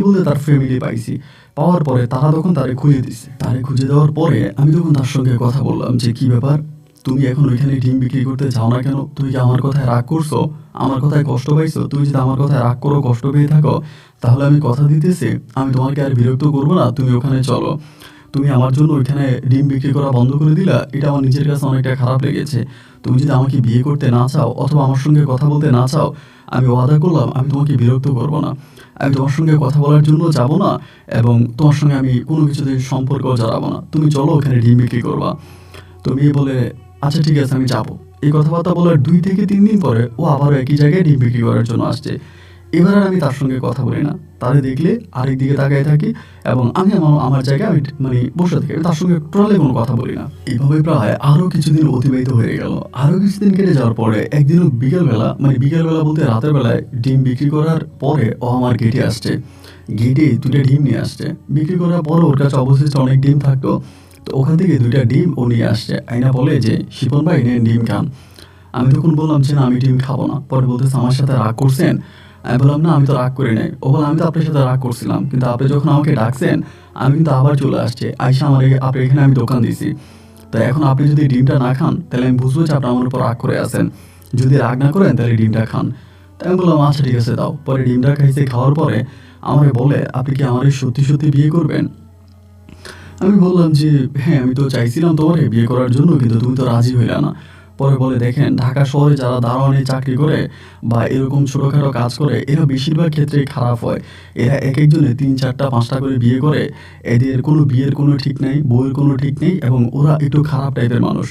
বলতে তার ফ্যামিলি পাইছি। পাওয়ার পরে তারা তখন তারে খুঁজে দিচ্ছে। তারে খুঁজে দেওয়ার পরে আমি তখন তার সঙ্গে কথা বললাম যে কি ব্যাপার, তুমি এখন ওইখানে ডিম বিক্রি করতে যাও না কেন? তুমি কি আমার কথায় রাগ করছো? আমার কথায় কষ্ট পাইছো? তুমি যদি আমার কথায় রাগ করো, কষ্ট পেয়ে থাকো, তাহলে আমি কথা দিতেছি আমি তোমাকে আর বিরক্ত করবো না, তুমি ওখানে চলো। তুমি আমার জন্য ওইখানে ডিম বিক্রি করা বন্ধ করে দিলা, এটা আমার নিজের কাছে অনেকটা খারাপ লেগেছে। তুমি যদি আমাকে বিয়ে করতে না চাও অথবা আমার সঙ্গে কথা বলতে না চাও, আমি ওয়াদা করলাম আমি তোমাকে বিরক্ত করব না, আমি তোমার সঙ্গে কথা বলার জন্য যাব না এবং তোমার সঙ্গে আমি কোনো কিছুতে সম্পর্কও জড়াবো না। তুমি চলো ওখানে ডিম বিক্রি করবা। তো মেয়ে বলে আচ্ছা ঠিক আছে আমি যাবো। এই কথাবার্তা বলার 2 থেকে 3 দিন পরে ও আবারও একই জায়গায় ডিম বিক্রি করার জন্য আসছে। এবার আর আমি তার সঙ্গে কথা বলি না, তারে দেখলে আরেক দিকে তাকায় থাকি এবং আমি আমার জায়গায় আমি মানে বসে থাকি, আমি তার সঙ্গে টোটালি কোনো কথা বলি না। এইভাবে প্রায় আরও কিছুদিন অতিবাহিত হয়ে গেল। আরও কিছুদিন কেটে যাওয়ার পরে একদিনও বিকেলবেলা বলতে রাতের বেলায় ডিম বিক্রি করার পরে ও আমার গেটে আসছে। গেটে 2টা ডিম নিয়ে আসছে। বিক্রি করার পর ওর কাছে অবশিষ্ট অনেক ডিম থাকতো, তো ওখান থেকে 2টা ডিম ও নিয়ে আসছে। আইনা বলে যে শিপন ভাই নেন ডিম খান। আমি তখন বললাম যে না আমি ডিম খাবো না। পরে বলতেছে আমার সাথে রাগ করছেন? আমি বললাম না আমি তো রাগ করি নাই। ও বলে আমি তো আপনার সাথে রাগ করছিলাম, কিন্তু আপনি যখন আমাকে ডাকছেন আমি কিন্তু আবার চলে আসছে আইসা আপনার এখানে আমি দোকান দিছি। তো এখন আপনি যদি ডিমটা না খান তাহলে আমি বুঝবো যে আপনি আমার উপর রাগ করে আছেন। যদি রাগ না করেন তাহলে ডিমটা খান। তাই আমি বললাম আচ্ছা ঠিক আছে দাও। পরে ডিমটা খাইছে। খাওয়ার পরে আমাকে বলে আপনি কি আমার সত্যি সত্যি বিয়ে করবেন? আমি বললাম যে হ্যাঁ আমি তো চাইছিলাম তোমারে বিয়ে করার জন্য, কিন্তু তুমি তো রাজি হইলে না। পরে বলে, দেখেন ঢাকা শহরে যারা দারোয়ানি চাকরি করে বা এরকম ছোটোখাটো কাজ করে এরা বেশিরভাগ ক্ষেত্রেই খারাপ হয়। এরা এক একজনে ৩, ৪টা, ৫টা করে বিয়ে করে। এদের কোনো বিয়ের কোনো ঠিক নেই, বউয়ের কোনো ঠিক নেই এবং ওরা একটু খারাপ টাইপের মানুষ।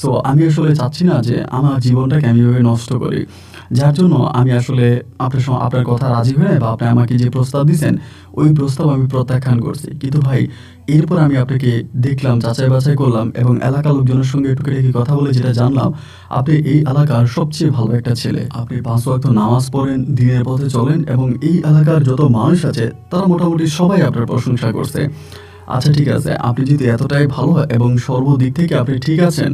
সো আমি আসলে চাচ্ছি না যে আমার জীবনটাকে আমি এভাবে নষ্ট করি। যার জন্য আমি আসলে আপনার কথা রাজি হয়ে বা আপনি আমাকে যে প্রস্তাব দিছেন ওই প্রস্তাব আমি প্রত্যাখ্যান করছি। কিন্তু ভাই এরপর আমি আপনাকে দেখলাম, যাচাই বাছাই করলাম এবং এলাকার লোকজনের সঙ্গে টুকিটাকি কথা বলে যেটা জানলাম, আপনি এই এলাকার সবচেয়ে ভালো একটা ছেলে। আপনি ৫ ওয়াক্ত নামাজ পড়েন, দিনের পথে চলেন এবং এই এলাকার যত মানুষ আছে তারা মোটামুটি সবাই আপনার প্রশংসা করছে। আচ্ছা ঠিক আছে, আপনি যদি এতটাই ভালো এবং সর্বদিক থেকে আপনি ঠিক আছেন,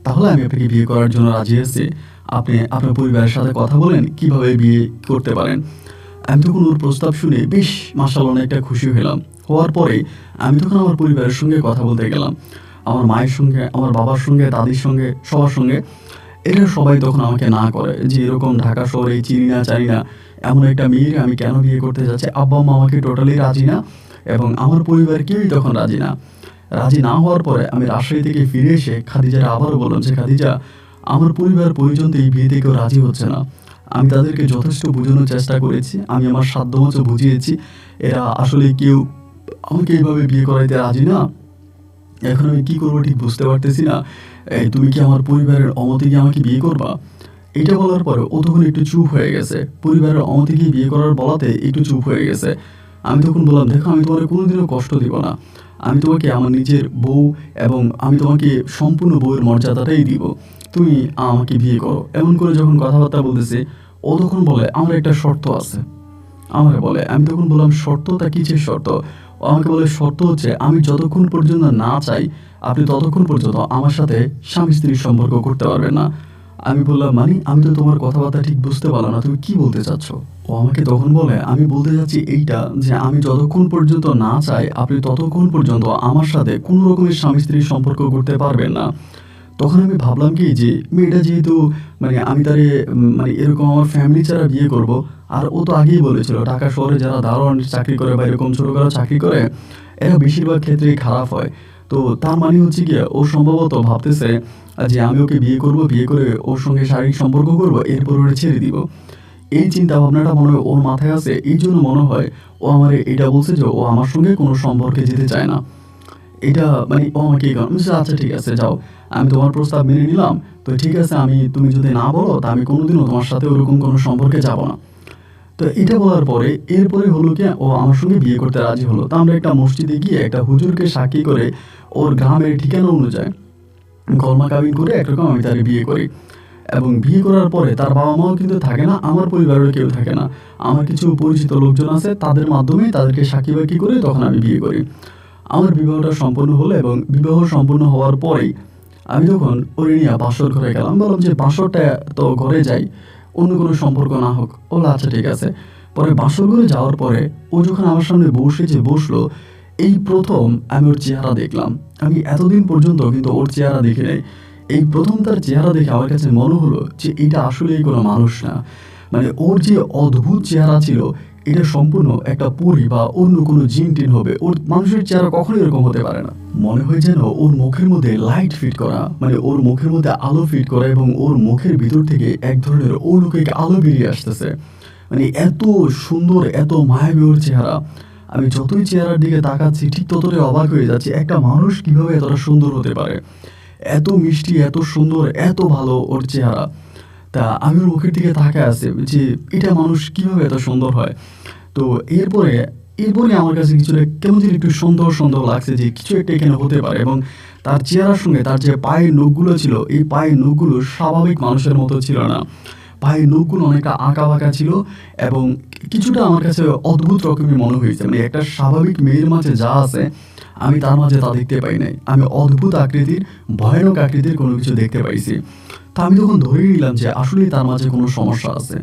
তাহলে আমি আপনাকে বিয়ে করার জন্য রাজি আছি। আপনি আপনার পরিবারের সাথে কথা বলেন কিভাবে বিয়ে করতে পারেন। আমি তখন ওর প্রস্তাব শুনে বেশ মাশাআল্লাহ অনেকটা খুশি হলাম। হওয়ার পরে আমি তখন আমার পরিবারের সঙ্গে কথা বলতে গেলাম, আমার মায়ের সঙ্গে, আমার বাবার সঙ্গে, দাদির সঙ্গে, সবার সঙ্গে। এরা সবাই তখন আমাকে না করে যে এরকম ঢাকা শহরে চিনি না জানি না এমন একটা মেয়ের আমি কেন বিয়ে করতে যাচ্ছি। আব্বা আম্মা আমাকে টোটালি রাজি না এবং আমার পরিবার কেউই তখন রাজি না। রাজি না হওয়ার পরে আমি রাজশাহী থেকে ফিরে এসে খাদিজার আবারও বললাম যে, খাদিজা, আমার পরিবার পরিজন তো এই বিয়েতে কেউ রাজি হচ্ছে না। আমি তাদেরকে যথেষ্ট বোঝানোর চেষ্টা করেছি, আমি আমার সাধ্যমতো বুঝিয়েছি, এরা আসলে কেউ আমাকে এইভাবে বিয়ে করাইতে রাজি না। এখন আমি কী করবো ঠিক বুঝতে পারতেছি না। তুমি কি আমার পরিবারের অমতে গিয়ে আমাকে বিয়ে করবা? এটা বলার পরে ও তখন একটু চুপ হয়ে গেছে। পরিবারের অমতে গিয়ে বিয়ে করার বলাতে একটু চুপ হয়ে গেছে। আমি তখন বললাম, দেখো আমি তোমাকে কোনোদিনও কষ্ট দিব না। আমি তোমাকে আমার নিজের বউ এবং আমি তোমাকে সম্পূর্ণ বউয়ের মর্যাদাটাই দিব। তুমি আমাকে বিয়ে করো। এমন করে যখন কথাবার্তা বলতেছে, ও তখন বলে, আমার একটা শর্ত আছে। আমাকে বলে, আমি তখন বললাম, শর্তটা কিসের শর্ত? ও আমাকে বলে, শর্ত হচ্ছে আমি যতক্ষণ পর্যন্ত না চাই আপনি ততক্ষণ পর্যন্ত আমার সাথে স্বামী স্ত্রীর সম্পর্ক করতে পারবেন না। আমি বললাম, মানে আমি তো তোমার কথাবার্তা ঠিক বুঝতে পারলাম না, তুমি কি বলতে চাচ্ছ? ও আমাকে তখন বলে, আমি বলতে চাচ্ছি এইটা যে আমি যতক্ষণ পর্যন্ত না চাই আপনি ততক্ষণ পর্যন্ত আমার সাথে কোনো রকমের স্বামী স্ত্রীর সম্পর্ক করতে পারবেন না। তখন আমি ভাবলাম কি যে মেয়েটা যেহেতু মানে আমি তারে মানে এরকম আমার ফ্যামিলি ছাড়া বিয়ে করব, আর ও তো আগেই বলেছিল ঢাকা শহরে যারা দারোয়ান চাকরি করে বা এরকম ছোটোখাটো চাকরি করে এরা বেশিরভাগ ক্ষেত্রেই খারাপ হয়। তো তার মানে হচ্ছে গিয়ে ও সম্ভবত ভাবতেছে যে আমি ওকে বিয়ে করব, বিয়ে করে ওর সঙ্গে শারীরিক সম্পর্ক করব, এরপর ওরে ছেড়ে দিব। এই চিন্তা ভাবনাটা মনে হয় ওর মাথায় আছে। এই জন্য মনে হয় ও আমারে এটা বলছে যে ও আমার সঙ্গে কোনো সম্পর্কে যেতে চায় না। এটা মানে ও আমাকে এই কারণে বলছে, আচ্ছা ঠিক আছে যাও, আমি তোমার প্রস্তাব মেনে নিলাম। তো ঠিক আছে, তুমি যদি না বলো তা আমি কোনোদিনও তোমার সাথে ওরকম কোনো সম্পর্কে যাব না। তো এটা বলার পরে এরপরে হলো কি ও আমার সঙ্গে বিয়ে করতে রাজি হলো। তো আমরা একটা মসজিদে গিয়ে একটা হুজুরকে সাক্ষী করে ওর গ্রামের ঠিকানা অনুযায়ী কলমা কাবিন করে একরকম আমি তাকে বিয়ে করি। এবং বিয়ে করার পরে তার বাবা মাও কিন্তু থাকে না, আমার পরিবারের কেউ থাকে না। আমার কিছু পরিচিত লোকজন আছে, তাদের মাধ্যমে তাদেরকে সাক্ষী বাকি করে তখন আমি বিয়ে করি। আমার বিবাহটা সম্পন্ন হলো এবং বিবাহ সম্পন্ন হওয়ার পরেই আমি তখন ওরে নিয়ে বাসর ঘরে গেলাম। বললাম যে বাসরটা তো ঘরে যাই, অন্য কোনো সম্পর্ক না হোক। বললো আচ্ছা ঠিক আছে। পরে বাসর ঘরে যাওয়ার পরে ও যখন আমার সামনে বসলো, এই প্রথম আমি ওর চেহারা দেখলাম। আমি এতদিন পর্যন্ত কিন্তু ওর চেহারা দেখি নাই। এই প্রথম তার চেহারা দেখে আমার কাছে মনে হলো যে এটা আসলেই কোনো মানুষ না। মানে ওর যে অদ্ভুত চেহারা ছিল, এটা সম্পূর্ণ একটা পরী বা অন্য কোনো জিন-টিন হবে। ওর মানুষের চেহারা কখনোই এরকম হতে পারে না। মনে হয় যেন ওর মুখের মধ্যে লাইট ফিট করা, মানে ওর মুখের মধ্যে আলো ফিট করা এবং ওর মুখের ভিতর থেকে এক ধরনের অলৌকিক আলো বেরিয়ে আসতেছে। মানে এত সুন্দর, এত মায়াবী ওর চেহারা। আমি যতই চেহারার দিকে তাকাচ্ছি ঠিক ততটাই অবাক হয়ে যাচ্ছি, একটা মানুষ কিভাবে এতটা সুন্দর হতে পারে। এত মিষ্টি, এত সুন্দর, এত ভালো ওর চেহারা। তা আমি ওর মুখের দিকে তাকায় আছি যে এটা মানুষ কিভাবে এত সুন্দর হয়। তো এরপরে আমার কাছে কিছুটা কেমন যেন একটু সন্দেহ লাগছে যে কিছু একটা এখানে হতে পারে। এবং তার চেহারার সঙ্গে তার যে পায়ের নখগুলো ছিল, এই পায়ের নখগুলো স্বাভাবিক মানুষের মতো ছিল না। পায়ের নখগুলো অনেকটা আঁকা-বাঁকা ছিল এবং কিছুটা আমার কাছে অদ্ভুত রকমের মনে হয়েছে। মানে একটা স্বাভাবিক মেয়ের মাঝে যা আছে আমি তার মাঝে তা দেখতে পাই নাই। আমি অদ্ভুত আকৃতির, ভয়ানক আকৃতির কোনো কিছু দেখতে পাইছি। তা আমি তখন ধরে নিলাম যে আসলেই তার মাঝে কোনো সমস্যা আছে।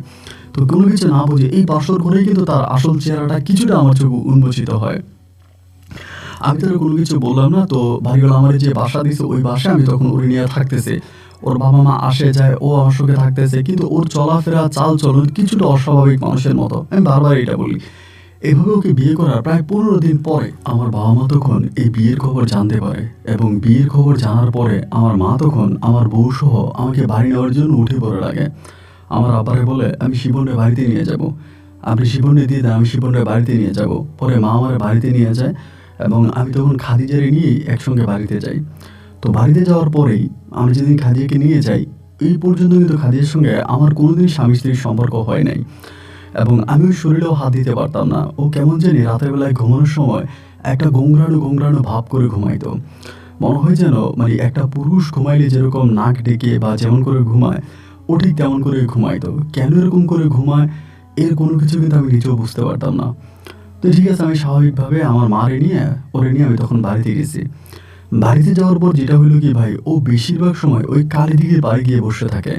তো কোনো কিছু না বুঝে এই বাসর ঘরেই কিন্তু তার আসল চেহারাটা কিছুটা আমার চোখে উন্মোচিত হয়। আমি তো কোনো কিছু বললাম না। তো ভাইগুলো আমার যে বাসা দিছে ওই বাসায় আমি তখন ওরে নিয়ে থাকতেছি। ওর বাবা মা আসে যায়, ও আমার সঙ্গে থাকতেছে, কিন্তু ওর চলাফেরা চাল চলন কিছুটা অস্বাভাবিক মানুষের মতো। আমি বারবার এটা বলি। এভাবে ওকে বিয়ে করার প্রায় 15 দিন পরে আমার বাবা মা তখন এই বিয়ের খবর জানতে পারে, এবং বিয়ের খবর জানার পরে আমার মা তখন আমার বউ সহ আমাকে বাড়ি নেওয়ার জন্য উঠে পড়ে লাগে। আমার আব্বারে বলে, আমি শিবনরে বাড়িতে নিয়ে যাব, আপনি শিবনরে দিয়ে দেন, আমি শিবনরে বাড়িতে নিয়ে যাব। পরে মা আমার বাড়িতে নিয়ে যায় এবং আমি তখন খাদিজারে নিয়েই একসঙ্গে বাড়িতে যাই। তো বাড়িতে যাওয়ার পরেই আমি যেদিন খাদিজাকে নিয়ে যাই, এই পর্যন্ত কিন্তু খাদিজার সঙ্গে আমার কোনোদিন স্বামী স্ত্রীর সম্পর্ক হয় নাই, এবং আমি ওই শরীরেও হাত দিতে পারতাম না। ও কেমন জানি রাতের বেলায় ঘুমানোর সময় একটা গোংরানো গোংরানো ভাব করে ঘুমাইতো। মনে হয় যেন মানে একটা পুরুষ ঘুমাইলে যেরকম নাক ডেকে বা যেমন করে ঘুমায়, ও ঠিক তেমন করে ঘুমাইতো। কেন এরকম করে ঘুমায় এর কোনো কিছু কিন্তু আমি নিজেও বুঝতে পারতাম না। তো ঠিক আছে, আমি স্বাভাবিকভাবে আমার ওরে নিয়ে আমি তখন বাড়িতে গেছি। বাড়িতে যাওয়ার পর যেটা হইলো কি ভাই, ও বেশিরভাগ সময় ওই কালী দিঘির পাড়ে গিয়ে বসে থাকে।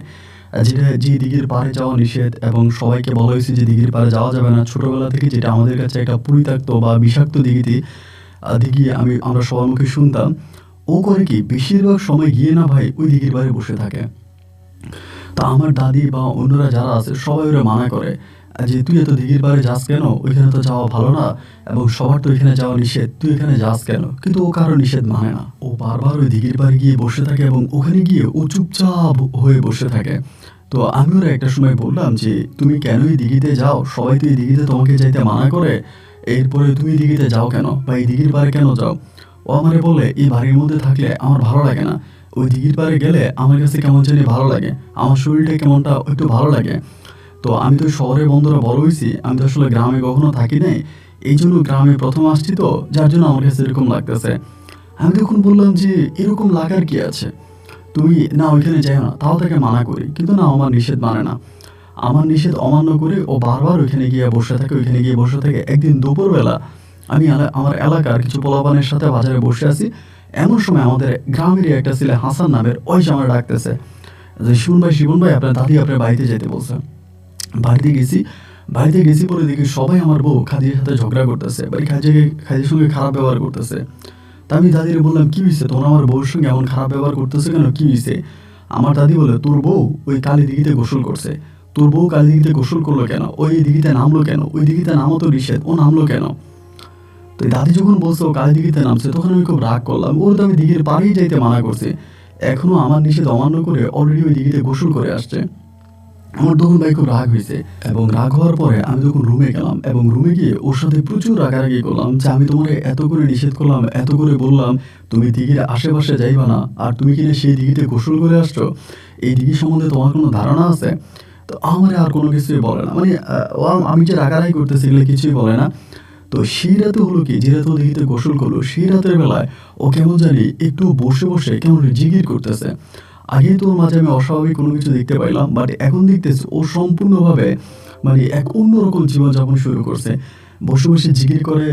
যেটা যে দিঘির পাড়ে যাওয়া নিষেধ, এবং সবাইকে বলা হয়েছে যে দিঘির পাড়ে যাওয়া যাবে না। ছোটবেলা থেকে যেটা আমাদের কাছে একটা পরিত্যক্ত বা বিষাক্ত দিঘি আমরা সবার মুখে শুনতাম। ও করে কি বেশিরভাগ সময় গিয়ে না ভাই ওই দিঘির পাড়ে বসে থাকে। তা আমার দাদি বা অন্যরা যারা আছে সবাই ওরা মানা করে যে তুই এত দিঘির পাড়ে যাস কেন, ওইখানে তো যাওয়া ভালো না, এবং সবার তো ওইখানে যাওয়া নিষেধ, তুই এখানে যাস কেন। কিন্তু ও কারো নিষেধ মানে না, ও বারবার ওই দিঘির পাড়ে গিয়ে বসে থাকে এবং ওখানে গিয়ে ও চুপচাপ হয়ে বসে থাকে। তো আমি ওরা একটা সময় বললাম যে তুমি কেন এই দিঘিতে যাও, সবাই তো এই দিঘিতে তোমাকে যাইতে মানা করে, এরপরে তুমি দিঘিতে যাও কেন বা এই দিঘির পাড়ে কেন যাও। ও আমারে বলে, এই বাড়ির মধ্যে থাকলে আমার ভালো লাগে না, ওই দিঘির পাড়ে গেলে আমার কাছে কেমন জানি ভালো লাগে, আমার শরীরটা কেমনটা একটু ভালো লাগে। তো আমি তো শহরে বন্ধুরা বড় হয়েছি, আমি তো আসলে গ্রামে কখনো থাকি নাই, এই জন্য গ্রামে প্রথম আসছি, তো যার জন্য আমার কাছে এরকম লাগতেছে। আমি তখন বললাম যে এরকম লাগার কি আছে, তুমি না ওইখানে যাও না, তাও তাকে মানা করি, কিন্তু না আমার নিষেধ মানে না। আমার নিষেধ অমান্য করে ও বারবার ওইখানে গিয়ে বসে থাকে, ওইখানে গিয়ে বসে থাকে। একদিন দুপুরবেলা আমি আমার এলাকার কিছু পোলাপানের সাথে বাজারে বসে আছি, এমন সময় আমাদের গ্রামেরই একটা ছেলে হাসান নামের ওই যে আমার ডাকতেছে যে শিবন ভাই আপনার দাদি আপনার বাড়িতে যেতে বলছে। বাড়িতে গেছি পরে দেখি সবাই আমার বউ খাদিজার সাথে ঝগড়া করতেছে, বাড়ি খাদিজার সঙ্গে খারাপ ব্যবহার করতেছে। তা আমি দাদিরে বললাম, কি হয়েছে, তোমরা আমার বউর সঙ্গে এমন খারাপ ব্যবহার করতেছে কেন, কি হয়েছে। আমার দাদি বলে, তোর বউ ওই কালী দিঘিতে গোসল করছে। তোর বউ কালী দিঘিতে গোসল করলো কেন, ওই দিঘিতে নামলো কেন, ওই দিঘিতে নামো তো নিষেধ, ও নামলো কেন। তো দাদি যখন বলছে ও কালী দিঘিতে নামছে, তখন আমি খুব রাগ করলাম, ওর তো আমি দিঘির পাড়েই যাইতে মানা করছি, এখনো আমার নিষেধ অমান্য করে অলরেডি ওই দিঘিতে গোসল করে আসছে। আমার তখন ভাই খুব রাগ হয়েছে, এবং রাগ হওয়ার পরে আমি তখন রুমে গেলাম, এবং রুমে গিয়ে ওর সাথে প্রচুর রাগারাগি করলাম যে আমি তোমার এত করে নিষেধ করলাম, এত করে বললাম তুমি দিঘির আশেপাশে যাইবা না, আর তুমি কিনা সেই দিঘিতে গোসল করে আসছো, এই দিঘি সম্বন্ধে তোমার কোনো ধারণা আছে। তো আমার আর কোনো কিছুই বলে না, মানে আমি যে রাগারাগি করতেছি এগুলো কিছুই বলে না। তো সেই রাতে হলো কি, যে রাতে ও দিঘিতে গোসল করলো, সেই রাতের বেলায় ও কেমন জানি একটু বসে বসে কেমন জিগির করতেছে। আগে তো ওর মাঝে আমি অস্বাভাবিক কোনো কিছু দেখতে পাইলাম, বাট এখন দেখতেছি ও সম্পূর্ণভাবে মানে এক অন্যরকম জীবনযাপন শুরু করছে। বসে বসে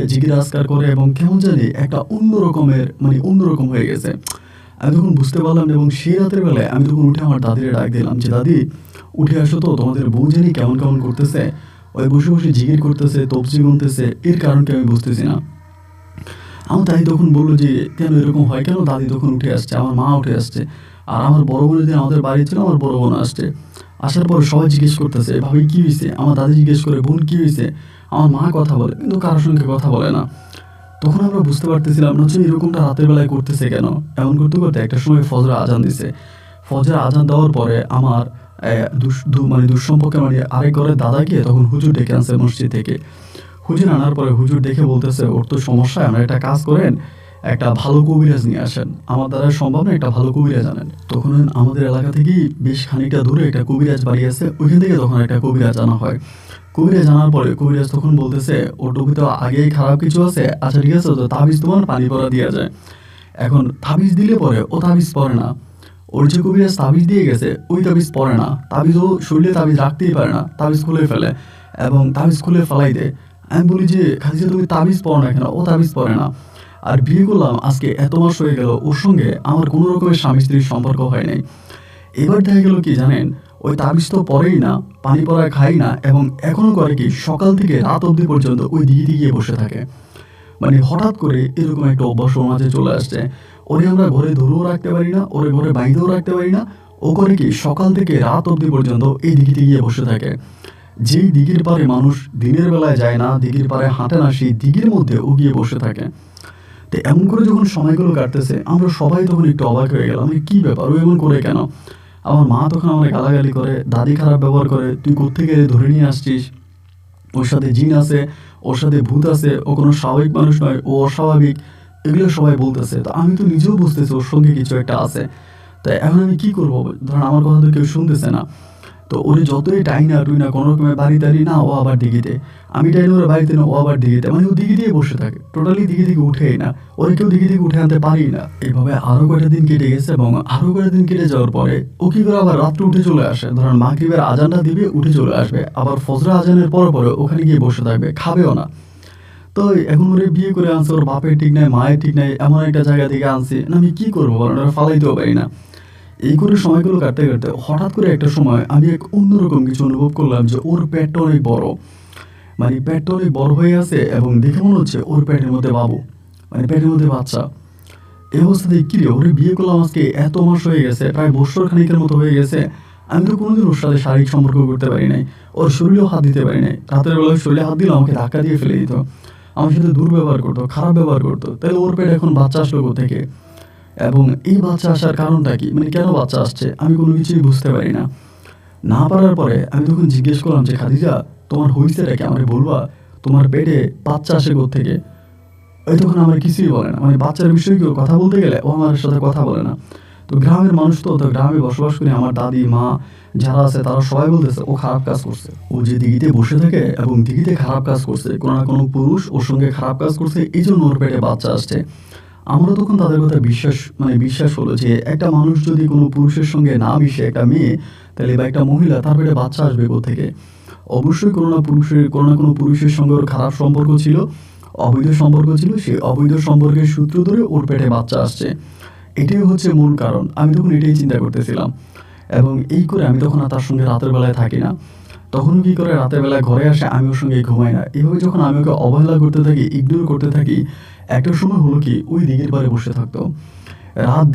জিগির আজকার করে, এবং কেমন জানি একটা অন্যরকম হয়ে গেছে। আমি তখন বুঝতে পারলাম, এবং সেই রাতের বেলায় আমি তখন উঠে আমার দাদিরে ডাক দিলাম যে দাদি উঠে আসো তো, তোমাদের বউ জানি কেমন কেমন করতেছে, ওই বসে বসে জিগির করতেছে, তবজি গুনতেছে, এর কারণকে আমি বুঝতেছি না। আমার দাদি তখন বললো যে কেন এরকম হয় কেন। দাদি তখন উঠে আসছে, আমার মা উঠে আসছে, আর আমার বড় বোনের দিন আমাদের বাড়ি ছিল, আমার বড় বোন আসছে। আসার পরে সবাই জিজ্ঞেস করতেছে ভাবি কি হয়েছে, আমার দাদি জিজ্ঞেস করে বোন কি হয়েছে, আমার মা কথা বলে কিন্তু কারোর সঙ্গে কথা বলে না। তখন আমরা বুঝতে পারতেছিলাম না যে এরকমটা রাতের বেলায় করতেছে কেন। এমন করতে করতে একটা সময় ফজরের আজান দিছে। ফজরের আজান দেওয়ার পরে আমার দুঃসম্পর্কে আরেক ঘরের দাদা গিয়ে তখন হুজুর ডেকে আনছে মসজিদ থেকে। হুজুর আনার পরে হুজুর দেখে বলতেছে ওর তো সমস্যা, আমরা একটা কাজ করেন, একটা ভালো কবিরাজ নিয়ে আসেন, আমার দ্বারা সম্ভব না, একটা ভালো কবিরাজ আনেন। তখন আমাদের এলাকা থেকেই বেশ খানিকটা দূরে একটা কবিরাজ বাড়ি আছে, ওইখান থেকে তখন একটা কবিরাজ আনা হয়। কবিরাজ আনার পরে কবিরাজ তখন বলতেছে ওর টুপিতে আগেই খারাপ কিছু আছে, আচ্ছা ঠিক আছে, তো তাবিজ তোমার পানি পরা দেওয়া যায়। এখন তাবিজ দিলে পরে ও তাবিজ পরে না, ওর যে কবিরাজ তাবিজ দিয়ে গেছে ওই তাবিজ পরে না, তাবিজ ও শরীরে তাবিজ রাখতেই পারে না, তাবিজ খুলে ফেলে এবং তাবিজ খুলে ফেলাই দেয়। আমি বলি যে খাদিজা তুমি তাবিজ পড়ো না কেন, ও তাবিজ পরে না। আর বিয়ে করলাম আজকে এত মাস হয়ে গেল, ওর সঙ্গে আমার কোনো রকমের স্বামী স্ত্রীর সম্পর্ক হয় নাই। এবার দেখা গেল কি জানেন, ওই তাবিজ তো পরেই না, পানি পড়া খাই না, এবং এখনো করে কি সকাল থেকে রাত অবধি পর্যন্ত ওই দিঘিতে গিয়ে বসে থাকে। মানে হঠাৎ করে এরকম একটা অভ্যাস ওর মাঝে চলে আসছে। ওরে আমরা ঘরে ধরেও রাখতে পারি না, ওরে ঘরে বাইরেও রাখতে পারি না। ও করে কি সকাল থেকে রাত অবধি পর্যন্ত এই দিঘিতে গিয়ে বসে থাকে। যেই দিঘির পাড়ে মানুষ দিনের বেলায় যায় না, দিঘির পাড়ে হাঁটে না, সেই দিঘির মধ্যে ও গিয়ে বসে থাকে। তো এমন করে যখন সময়গুলো কাটতেছে আমরা সবাই তখন একটু অবাক হয়ে গেলাম, কি ব্যাপার, ও এমন করে কেন? আমার মা তখন আমাকে গালাগালি করে, দাদি খারাপ ব্যবহার করে, তুই কোত্থেকে ধরে নিয়ে আসছিস, ওর সাথে জিন আছে, ওর সাথে ভূত আছে, ও কোনো স্বাভাবিক মানুষ নয়, ও অস্বাভাবিক, এগুলো সবাই বলতেছে। তো আমি তো নিজেও বুঝতেছি ওর সঙ্গে কিছু একটা আছে। তো এখন আমি কি করবো, ধরেন আমার কথা তো কেউ শুনতেছে না। তো ওরে যতই টাইনা টুইনা কোনো রকমের বাড়ি টাড়ি না, ও আবার দিঘিতে, আমি টাইনা ওরা বাড়িতে না, ও আবার দিঘিতে, মানে ও দিঘি দিয়ে বসে থাকে, টোটালি দিঘি থেকে উঠেই না, ওরে কেউ দিঘি থেকে উঠে আনতে পারি না। এইভাবে আরো কয়েকটা দিন কেটে গেছে, এবং আরো কয়েকটা দিন কেটে যাওয়ার পরে ও কি করে আবার রাত্রে উঠে চলে আসে, ধরেন মাগরিবের আজানটা দিবে, উঠে চলে আসবে, আবার ফজর আজানের পরে পরে ওখানে গিয়ে বসে থাকবে, খাবেও না। তো এখন ওরে বিয়ে করে আনছে, ওর বাপের ঠিক নাই, মায়ের ঠিক নাই, এমন একটা জায়গা থেকে আনছি না, আমি কি করবো বলেন, ওরা ফালাইতেও পারি না। এই করে সময়গুলো কাটতে কাটতে হঠাৎ করে একটা সময় আমি এক অন্যরকম কিছু অনুভব করলাম, যে ওর পেটটা অনেক বড়, মানে পেটটা অনেক বড় হয়ে আছে, এবং দেখে মনে হচ্ছে ওর পেটের মধ্যে বাবু, মানে পেটের মধ্যে বাচ্চা। এই অবস্থাতে কি রে, ওরে বিয়ে করলাম আজকে এত মাস হয়ে গেছে, প্রায় বছর খানিকের মতো হয়ে গেছে, আমি তো কোনোদিন ওর সাথে শারীরিক সম্পর্ক করতে পারি নাই, ওর শরীরেও হাত দিতে পারি নাই। রাতের বেলায় শরীরে হাত দিলে আমাকে ধাক্কা দিয়ে ফেলে দিত, আমার সাথে দুর্ব্যবহার করতো, খারাপ ব্যবহার করতো। তাহলে ওর পেটে এখন বাচ্চা আসলো কোথেকে, এবং এই বাচ্চা আসার কারণটা কি, মানে কেন বাচ্চা আসছে, আমি কোনো কিছুই বুঝতে পারি না। না পারার পরে আমি তখন জিজ্ঞেস করলাম যে খাদিজা, তোমার হইছেটা কি, আমাকে বলবা, তোমার পেটে বাচ্চা আসে কোত্থেকে? ওই তখন আমার কিছুই বলে না, মানে বাচ্চার বিষয়ে কেউ কথা বলতে গেলে ও আমার সাথে কথা বলে না। তো গ্রামের মানুষ, তো গ্রামে বসবাস করি, আমার দাদি মা যারা আছে তারা সবাই বলতেছে ও খারাপ কাজ করছে, ও যে দিঘিতে বসে থাকে এবং দিঘিতে খারাপ কাজ করছে, কোনো না কোনো পুরুষ ওর সঙ্গে খারাপ কাজ করছে, এই জন্য ওর পেটে বাচ্চা আসছে। আমারও তখন তাদের কথা বিশ্বাস হলো যে একটা মানুষ যদি কোনো পুরুষের সঙ্গে না মিশে, একটা মেয়ে তাহলে বা একটা মহিলা, তার পেটে বাচ্চা আসবে কোত্থেকে? অবশ্যই কোনো না কোনো পুরুষের সঙ্গে ওর খারাপ সম্পর্ক ছিল, অবৈধ সম্পর্ক ছিল, সেই অবৈধ সম্পর্কের সূত্র ধরে ওর পেটে বাচ্চা আসছে। এটাই হচ্ছে মূল কারণ। আমি তখন এটাই চিন্তা করতেছিলাম, এবং এই করে আমি তখন আর তার সঙ্গে রাতের বেলায় থাকি না। তখন কি করে, রাতের বেলায় ঘরে আসে, আমি ওর সঙ্গে ঘুমাই না। এভাবে যখন আমি ওকে অবহেলা করতে থাকি, ইগনোর করতে থাকি, একটা সময় হলো কি, ওই দিঘির পাড়ে বসে থাকতো, রাত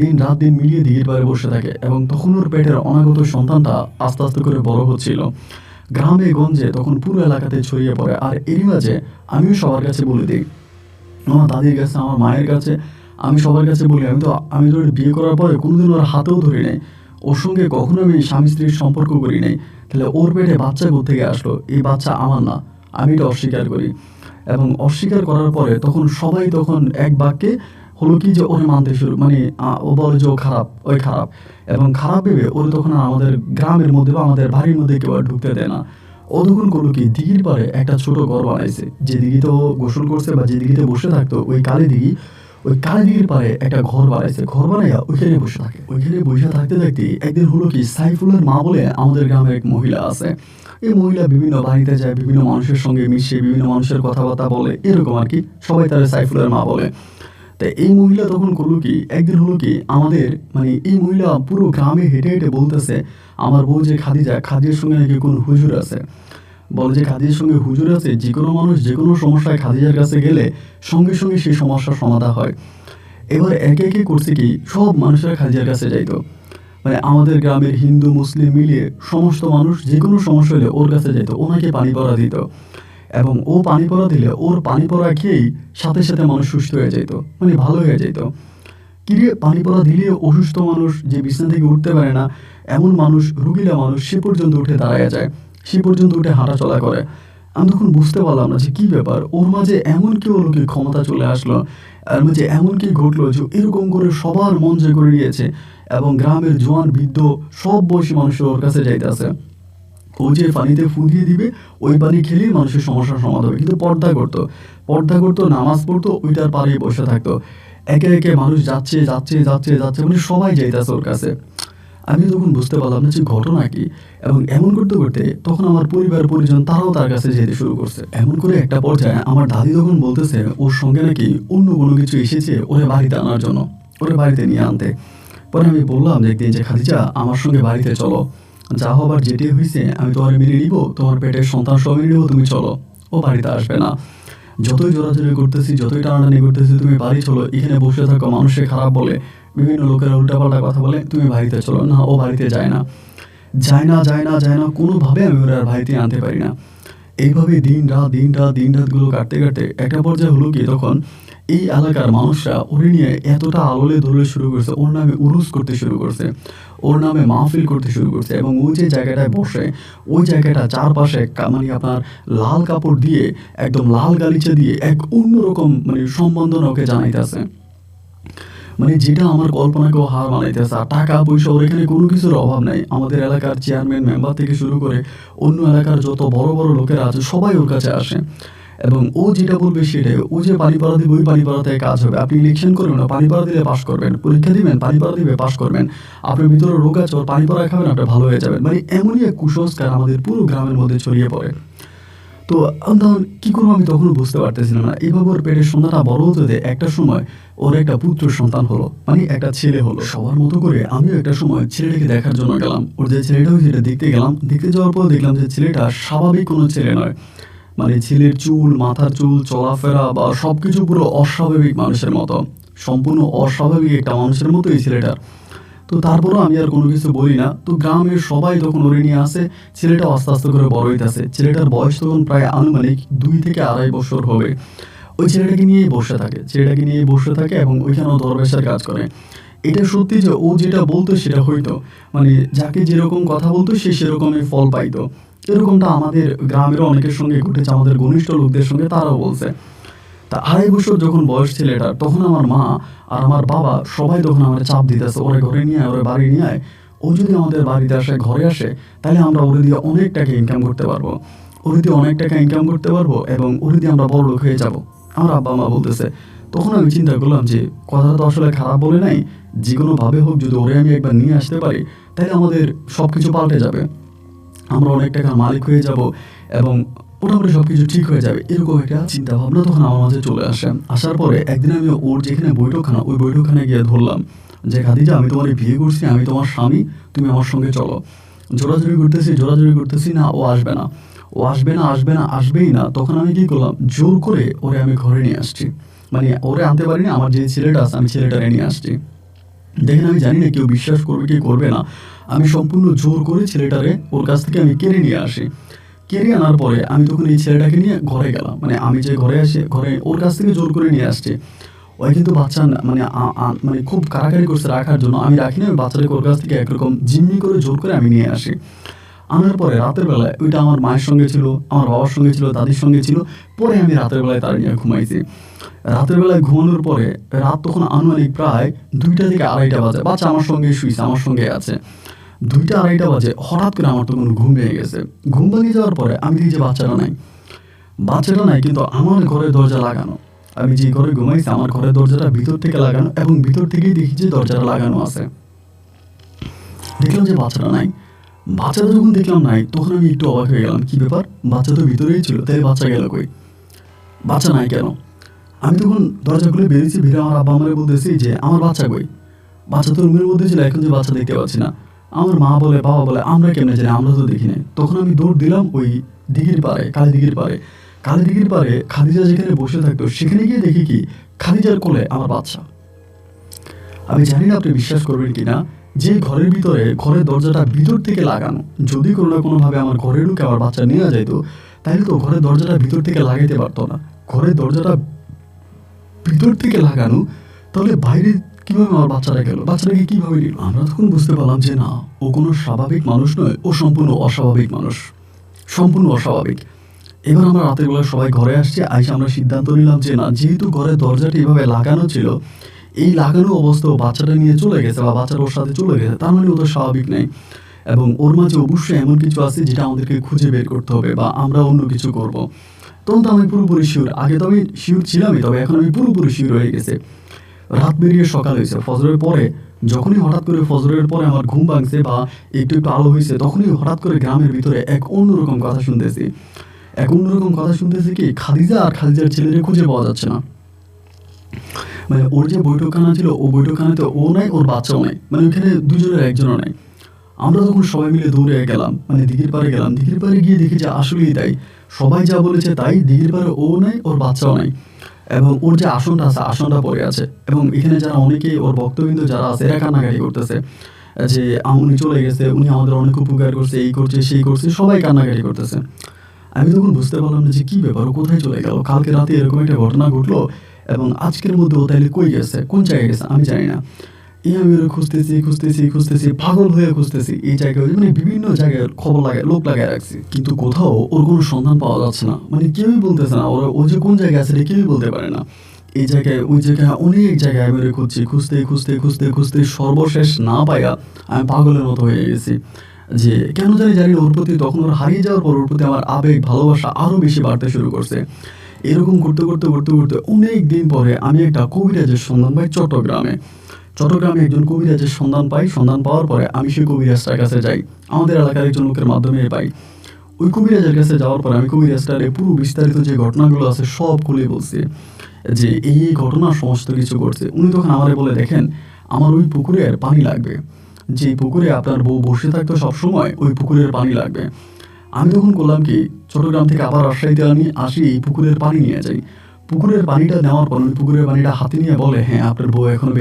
দিন মিলিয়ে দিঘির পাড়ে বসে থাকে, এবং তখন ওর পেটের অনাগত সন্তানটা আস্তে আস্তে করে বড় হচ্ছিল, গ্রামে গঞ্জে তখন পুরো এলাকাতে ছড়িয়ে পড়ে। আর এরই মাঝে আমিও সবার কাছে বলে দিই, আমার দাদির কাছে, আমার মায়ের কাছে, আমি সবার কাছে বলি, আমি তো ওর বিয়ে করার পরে কোনোদিন ওর হাতেও ধরি নাই, ওর সঙ্গে কখনো আমি স্বামী স্ত্রীর সম্পর্ক করি নাই, তাহলে ওর পেটে বাচ্চা কোত্থেকে আসলো, এই বাচ্চা আমার না, আমি এটা অস্বীকার করি। এবং অস্বীকার করার পরে তখন সবাই তখন এক বাক্যে হলো কি, যে ওরে মানতে শুরু, মানে ও বলে যে ও খারাপ, ওই খারাপ, এবং খারাপ ভেবে ওরে তখন আর আমাদের গ্রামের মধ্যে বা আমাদের বাড়ির মধ্যে কেউ আর ঢুকতে দেয় না। ও তখন করলো কি, দিঘির পাড়ে একটা ছোট ঘর বানাইছে, যে দিঘিতে ও গোসল করছে বা যে দিঘিতে বসে থাকতো, ওই কালী দিঘি, ওই কালী দিঘির পাড়ে একটা ঘর বানাইছে, ঘর বানাইয়া ওইখানে বসে থাকে। ওইখানে বসে থাকতে থাকতে একদিন হলো কি, সাইফুলের মা বলে আমাদের গ্রামের এক মহিলা আছে, এই মহিলা বিভিন্ন বাড়িতে যায়, বিভিন্ন মানুষের সঙ্গে মিশে, বিভিন্ন মানুষের কথাবার্তা বলে, এরকম আর কি, সবাই তারা সাইফুলের মা বলে। তা এই মহিলা তখন করলো কি, একদিন হলো কি, আমাদের মানে এই মহিলা পুরো গ্রামে হেঁটে হেঁটে বলতেছে, আমার বউ যে খাদিজা, খাদিজার সঙ্গে নাকি কোন হুজুর আছে, বলে যে খাদিজার সঙ্গে হুজুর আছে, যে কোনো মানুষ যে কোনো সমস্যায় খাদিজার কাছে গেলে সঙ্গে সঙ্গে সেই সমস্যার সমাধান হয়। এবার একে একে করছে কি, সব মানুষেরা খাদিজার কাছে যাইতো, মানে আমাদের গ্রামের হিন্দু মুসলিম মিলিয়ে সমস্ত মানুষ যে কোনো সমস্যা হলে ওর কাছে যেত, ওনাকে পানি পড়া দিত, এবং ও পানি পড়া দিলে ওর পানি পড়া খেয়েই সাথে সাথে মানুষ সুস্থ হয়ে যেত, মানে ভালো হয়ে যেত। কিরে, পানি পড়া দিলে অসুস্থ মানুষ যে বিছানা থেকে উঠতে পারে না, এমন মানুষ, রুগীলা মানুষ, সে পর্যন্ত উঠে দাঁড়ায় যায়, সে পর্যন্ত উঠে হাঁটা চলা করে। আমি তখন বুঝতে পারলাম না যে কী ব্যাপার, ওর মাঝে এমন কি হলো, কি ক্ষমতা চলে আসলো, আর মাঝে এমন কি ঘটলো যে এরকম করে সবার মন জয় করে নিয়েছে, এবং গ্রামের জোয়ান বৃদ্ধ সব বয়সী মানুষ ওর কাছে যাইতেছে। ও যে পানিতে ফু দিয়ে দিবে, ওই পানি খেলেই মানুষের সমস্যার সমাধান হবে। কিন্তু পর্দা করতো, নামাজ পড়তো, ওইটার পাড়েই বসে থাকতো। একে একে মানুষ যাচ্ছে যাচ্ছে যাচ্ছে যাচ্ছে, মানে সবাই যাইতেছে ওর কাছে। আমি তখন বুঝতে পারলাম না যে ঘটনা কি, এবং এমন করতে করতে তখন আমার পরিবার পরিজন তারাও তার কাছে যেতে শুরু করছে। এমন করে একটা পর্যায়ে আমার দাদি তখন বলতেছে ওর সঙ্গে নাকি অন্য কোনো কিছু এসেছে ওরে বাড়িতে আনার জন্য, ওরে বাড়িতে নিয়ে আনতে। পরে আমি বললাম যে একদিন, যে খাদিজা, আমার সঙ্গে বাড়িতে চলো, যা হবার যেটি হয়েছে আমি তোমার মেনে নিব, তোমার পেটের সন্তান সব মেনে নিব, তুমি চলো। ও বাড়িতে আসবে না, যতই জোরাজোরি করতেছি, যতই টানাটানি করতেছি, তুমি বাড়ি চলো, এখানে বসে থাকো, মানুষে খারাপ বলে, বিভিন্ন লোকেরা উল্টাপাল্টা কথা বলে, তুমি বাড়িতে চলো না। ও বাড়িতে যায় না। যায় না, কোনোভাবে আমি ওরা আর বাড়িতে আনতে পারি না। এইভাবে দিন রাতগুলো কাটতে কাটতে একটা পর্যায়ে হলো কি, তখন এই এলাকার মানুষরা ওরে নিয়ে এতটা আলোলে ধরলে শুরু করছে, ওর নামে উরুস করতে শুরু করছে, ওর নামে মাহফিল করতে শুরু করছে। এবং ওই যে জায়গাটায় বসে, ওই জায়গাটা চারপাশে মানে আপনার লাল কাপড় দিয়ে, একদম লাল গালিচা দিয়ে এক অন্যরকম মানে সম্বন্ধনা ওকে জানাইতেছে, মানে যেটা আমার কল্পনাকেও হার মানাইতেছে। আর টাকা পয়সা ওর এখানে কোনো কিছুর অভাব নাই। আমাদের এলাকার চেয়ারম্যান মেম্বার থেকে শুরু করে অন্য এলাকার যত বড় বড় লোকেরা আছে সবাই ওর কাছে আসে, এবং ও যেটা বলবে সেটাই। ও যে পানি পাড়া দিবে ওই পানি পাড়াতে কাজ হবে। আপনি ইলেকশন করবেন না, পানি পাড়া দিলে পাশ করবেন। পরীক্ষা দিবেন, পানি পাড়া দিবে পাশ করবেন। আপনার ভিতরে রোগ আছে, ওর পানি পাড়া খাবেন, আপনি ভালো হয়ে যাবেন। মানে এমনই এক কুসংস্কার আমাদের পুরো গ্রামের মধ্যে ছড়িয়ে পড়ে। তো তখন কী করবো আমি তখনও বুঝতে পারতেছিলাম না। এভাবে ওর পেটের সন্তানটা বড় হতে হতে একটা সময় ওর একটা পুত্র সন্তান হলো, মানে একটা ছেলে হলো। সবার মতো করে আমিও একটা সময় ছেলেটাকে দেখার জন্য গেলাম। ওর যে ছেলেটা হয়েছে সেটা দেখতে গেলাম। দেখতে যাওয়ার পর দেখলাম যে ছেলেটা স্বাভাবিক কোনো ছেলে নয়। মানে ছেলের চুল, মাথার চুল, চলাফেরা বা সব কিছু পুরো অস্বাভাবিক মানুষের মতো, সম্পূর্ণ অস্বাভাবিক একটা মানুষের মতো এই ছেলেটার। তো তারপরও আমি আর কোনো কিছু বলি না। তো গ্রামের সবাই তখন ওরে নিয়ে আসে। ছেলেটা আস্তে আস্তে করে বড় হইতেছে। ছেলেটার বয়স তখন প্রায় আনুমানিক 2 থেকে 2.5 বছর হবে। ওই ছেলেটাকে নিয়েই বসে থাকে এবং ওইখানেও দরবেশের কাজ করে। এটা সত্যি যে ও যেটা বলতো সেটা হইতো, মানে যাকে যেরকম কথা বলতো সে সেরকমই ফল পাইতো। এরকমটা আমাদের গ্রামেরও অনেকের সঙ্গে ঘটেছে, আমাদের ঘনিষ্ঠ লোকদের সঙ্গে, তারাও বলছে। তা 2.5 বছর যখন বয়স ছেলেটার, তখন আমার মা আর আমার বাবা সবাই তখন আমার চাপ দিতেছে, ওরে ঘরে নিয়ে আয়, ওরে বাড়ি নিয়ে আয়। ও যদি আমাদের বাড়িতে আসে, ঘরে আসে, তাহলে আমরা ওরে দিয়ে অনেক টাকা ইনকাম করতে পারবো, এবং ওরে দিয়ে আমরা বড় লোক হয়ে যাবো। আমার আব্বা মা বলতেছে। তখন আমি চিন্তা করলাম যে কথাটা তো আসলে খারাপ বলে নাই। যে কোনোভাবে হোক যদি ওরে আমি একবার নিয়ে আসতে পারি, তাহলে আমাদের সব কিছু পাল্টে যাবে, আমরা অনেক টাকার মালিক হয়ে যাব এবং মোটামুটি সব কিছু ঠিক হয়ে যাবে। এরকম একটা চিন্তা ভাবনা তখন আমার মাঝে চলে আসে। আসার পরে একদিন আমি ওর যেখানে বৈঠকখানা, ওই বৈঠকখানায় গিয়ে ধরলাম যে, খাদিজা, আমি তোমার বিয়ে করছি, আমি তোমার স্বামী, তুমি আমার সঙ্গে চলো। জোরাজুরি করতেছি না, ও আসবেই না। তখন আমি কি করলাম, জোর করে ওরে আমি ঘরে নিয়ে আসছি। মানে ওরে আনতে পারিনি, আমার যে ছেলেটা আছে আমি ছেলেটারে নিয়ে আসছি। দেখেন, আমি জানি না কেউ বিশ্বাস করবে কি করবে না। আমি সম্পূর্ণ জোর করে ছেলেটারে ওর কাছ থেকে আমি কেড়ে নিয়ে আসি। কেড়ে আনার পরে আমি তখন এই ছেলেটাকে নিয়ে ঘরে গেলাম। মানে আমি যে ঘরে ওর কাছ থেকে জোর করে নিয়ে আসছি। ওই কিন্তু বাচ্চা মানে খুব কাড়াকাড়ি করছে রাখার জন্য। আমি রাখিনি, আমি বাচ্চাটাকে ওর কাছ থেকে একরকম জিম্মি করে জোর করে আমি নিয়ে আসি। আনার পরে রাতের বেলায় ওইটা আমার মায়ের সঙ্গে ছিল, আমার বাবার সঙ্গে ছিল, দাদির সঙ্গে ছিল। পরে আমি রাতের বেলায় তার নিয়ে ঘুমাইছি। রাতের বেলায় ঘুমানোর পরে রাত তখন আনুমানিক প্রায় 2টা থেকে 2:30 বাজে। বাচ্চা আমার সঙ্গে শুয়েছে, আমার সঙ্গে আছে। 2টা 2:30 বাজে হঠাৎ করে আমার তখন ঘুম ভেঙে গেছে। ঘুম ভেঙে যাওয়ার পরে আমি দেখি যে বাচ্চাটা নাই, কিন্তু আমার ঘরের দরজা লাগানো। আমি যে ঘরে ঘুমাইছি আমার ঘরের দরজাটা ভিতর থেকে লাগানো, এবং ভিতর থেকেই দেখি যে দরজাটা লাগানো আছে। দেখলাম যে বাচ্চাটা যখন দেখলাম নাই, তখন আমি একটু অবাক হয়ে গেলাম। কি ব্যাপার, বাচ্চা তো ভিতরেই ছিল, তাই বাচ্চা গেল কই? বাচ্চা নাই কেন? আমি তখন দরজা খুলে বেরিয়েছি, বেরিয়ে আমার আব্বা আমারে বলতেছি যে, আমার বাচ্চা কই? বাচ্চা তো রুমের মধ্যে ছিল, এখন যে বাচ্চা দেখতে পাচ্ছি না। আমার মা বলে, বাবা বলে, আমরা কেমনে জানি, আমরা তো দেখি নাই। তখন আমি দৌড় দিলাম ওই দিঘির পাড়ে, কালীদিঘির পাড়ে খাদিজা যেখানে বসে থাকতো, সেখানে গিয়ে দেখি কি, খাদিজার কোলে আমার বাচ্চা। আমি জানি না আপনি বিশ্বাস করবেন কিনা, যে ঘরের ভিতরে ঘরের দরজাটা ভিতর থেকে লাগানো, যদি কোনো না কোনোভাবে আমার ঘরে ঢুকে আমার বাচ্চা নিয়ে যাইতো, তাহলে তো ঘরের দরজাটা ভিতর থেকে লাগাইতে পারতো না। ঘরের দরজাটা ভিতর থেকে লাগানো, তাহলে বাইরে কিভাবে আমার বাচ্চাটা গেল, বাচ্চাটাকে কিভাবে নিল? আমরা তখন বুঝতে পারলাম যে না, ও কোনো স্বাভাবিক মানুষ নয়, ও সম্পূর্ণ অস্বাভাবিক মানুষ, সম্পূর্ণ অস্বাভাবিক। এবার আমরা রাতের বেলা সবাই ঘরে আসছি, আইসা আমরা সিদ্ধান্ত নিলাম যে না, যেহেতু ঘরের দরজাটি এভাবে লাগানো ছিল, এই লাগানো অবস্থায় বাচ্চাটা নিয়ে চলে গেছে বা বাচ্চাটা ওর সাথে চলে গেছে, তার মানে ও তো স্বাভাবিক নেই, এবং ওর মাঝে অবশ্যই এমন কিছু আছে যেটা আমাদেরকে খুঁজে বের করতে হবে বা আমরা অন্য কিছু করব। তখন তো আমি পুরোপুরি শিওর, আগে তো আমি শিওর ছিলামই, তবে এখন আমি পুরোপুরি শিওর হয়ে গেছে। রাত বেরিয়ে সকাল হয়েছে, ফজরের পরে যখনই হঠাৎ করে ফজরের পরে আমার ঘুম ভাঙছে বা একটু একটু আলো হয়েছে, তখনই হঠাৎ করে গ্রামের ভিতরে এক অন্যরকম কথা শুনতেছি কি, খাদিজা আর খাদিজার ছেলেরে খুঁজে পাওয়া যাচ্ছে না। মানে ওর যে বৈঠকখানা ছিল, ও বৈঠকখানাতে ও নাই, ওর বাচ্চাও নাই, মানে ওইখানে দুজনের একজনও নাই। আমরা তখন সবাই মিলে দৌড়ে গেলাম, মানে দিঘির পাড়ে গেলাম। দিঘির পাড়ে গিয়ে দেখি যে আসলেই তাই, সবাই যা বলেছে তাই, দিঘির পাড়ে ও নাই, ওর বাচ্চাও নাই, এবং ওর যে আসনটা আছে, আসনটা পড়ে আছে। এবং এখানে যারা অনেকেই ওর ভক্তবৃন্দ যারা আছে, এরা কান্নাকাটি করতেছে। যে উনি চলে গেছে, উনি আমাদের অনেক উপকার করছে, এই করছে সেই করছে, সবাই কান্নাকাটি করতেছে। আমি তখন বুঝতে পারলাম না যে কী ব্যাপার, ও কোথায় চলে গেল, কালকে রাতে এরকম একটা ঘটনা ঘটলো এবং আজকের মধ্যে ও তাইলে কই গেছে, কোন জায়গায় গেছে আমি জানি না। এই আমি ওরা খুঁজতেছি পাগল হয়ে খুঁজতেছি এই জায়গায়, মানে বিভিন্ন জায়গায় খবর লাগায় লোক লাগায় রাখছি, কিন্তু কোথাও ওর কোনো সন্ধান পাওয়া যাচ্ছে না। মানে কেউই বলতেছে না ওরা, ও যে কোন জায়গায় আছে এটা কেউই বলতে পারে না। এই জায়গায় ওই জায়গায় অনেক জায়গায় আমি ওরা খুঁজছি, খুঁজতে সর্বশেষ না পাইয়া আমি পাগলের মতো হয়ে গেছি। যে কেন জানি না ওর প্রতি, তখন ওর হারিয়ে যাওয়ার পর ওর প্রতি আমার আবেগ ভালোবাসা আরও বেশি বাড়তে শুরু করছে। এরকম করতে অনেক দিন পরে আমি একটা কবিরাজের সন্ধান পাই চট্টগ্রামে একজন কবিরাজের সন্ধান পাই। সন্ধান পাওয়ার পরে আমি সেই কবিরাজটার কাছে যাই, আমাদের এলাকার একজন লোকের মাধ্যমে পাই। ওই কবিরাজের কাছে যাওয়ার পরে আমি কবিরাজটার পুরো বিস্তারিত যে ঘটনাগুলো আছে সব খুলে বলছি, যে এই ঘটনা সমস্ত কিছু করছে। উনি তখন আমারে বলে, দেখেন আমার ওই পুকুরের পানি লাগবে, যে পুকুরে আপনার বউ বসে থাকতো সবসময়, ওই পুকুরের পানি লাগবে। আমি তখন করলাম কি, চট্টগ্রাম থেকে আবার রাজশাহীতে আমি আসি, এই পুকুরের পানি নিয়ে যাই। পুকুরের পানিটা নেওয়ার পর ওই পুকুরের পানিটা হাতে নিয়ে বলে, হ্যাঁ আপনার বউ এখনো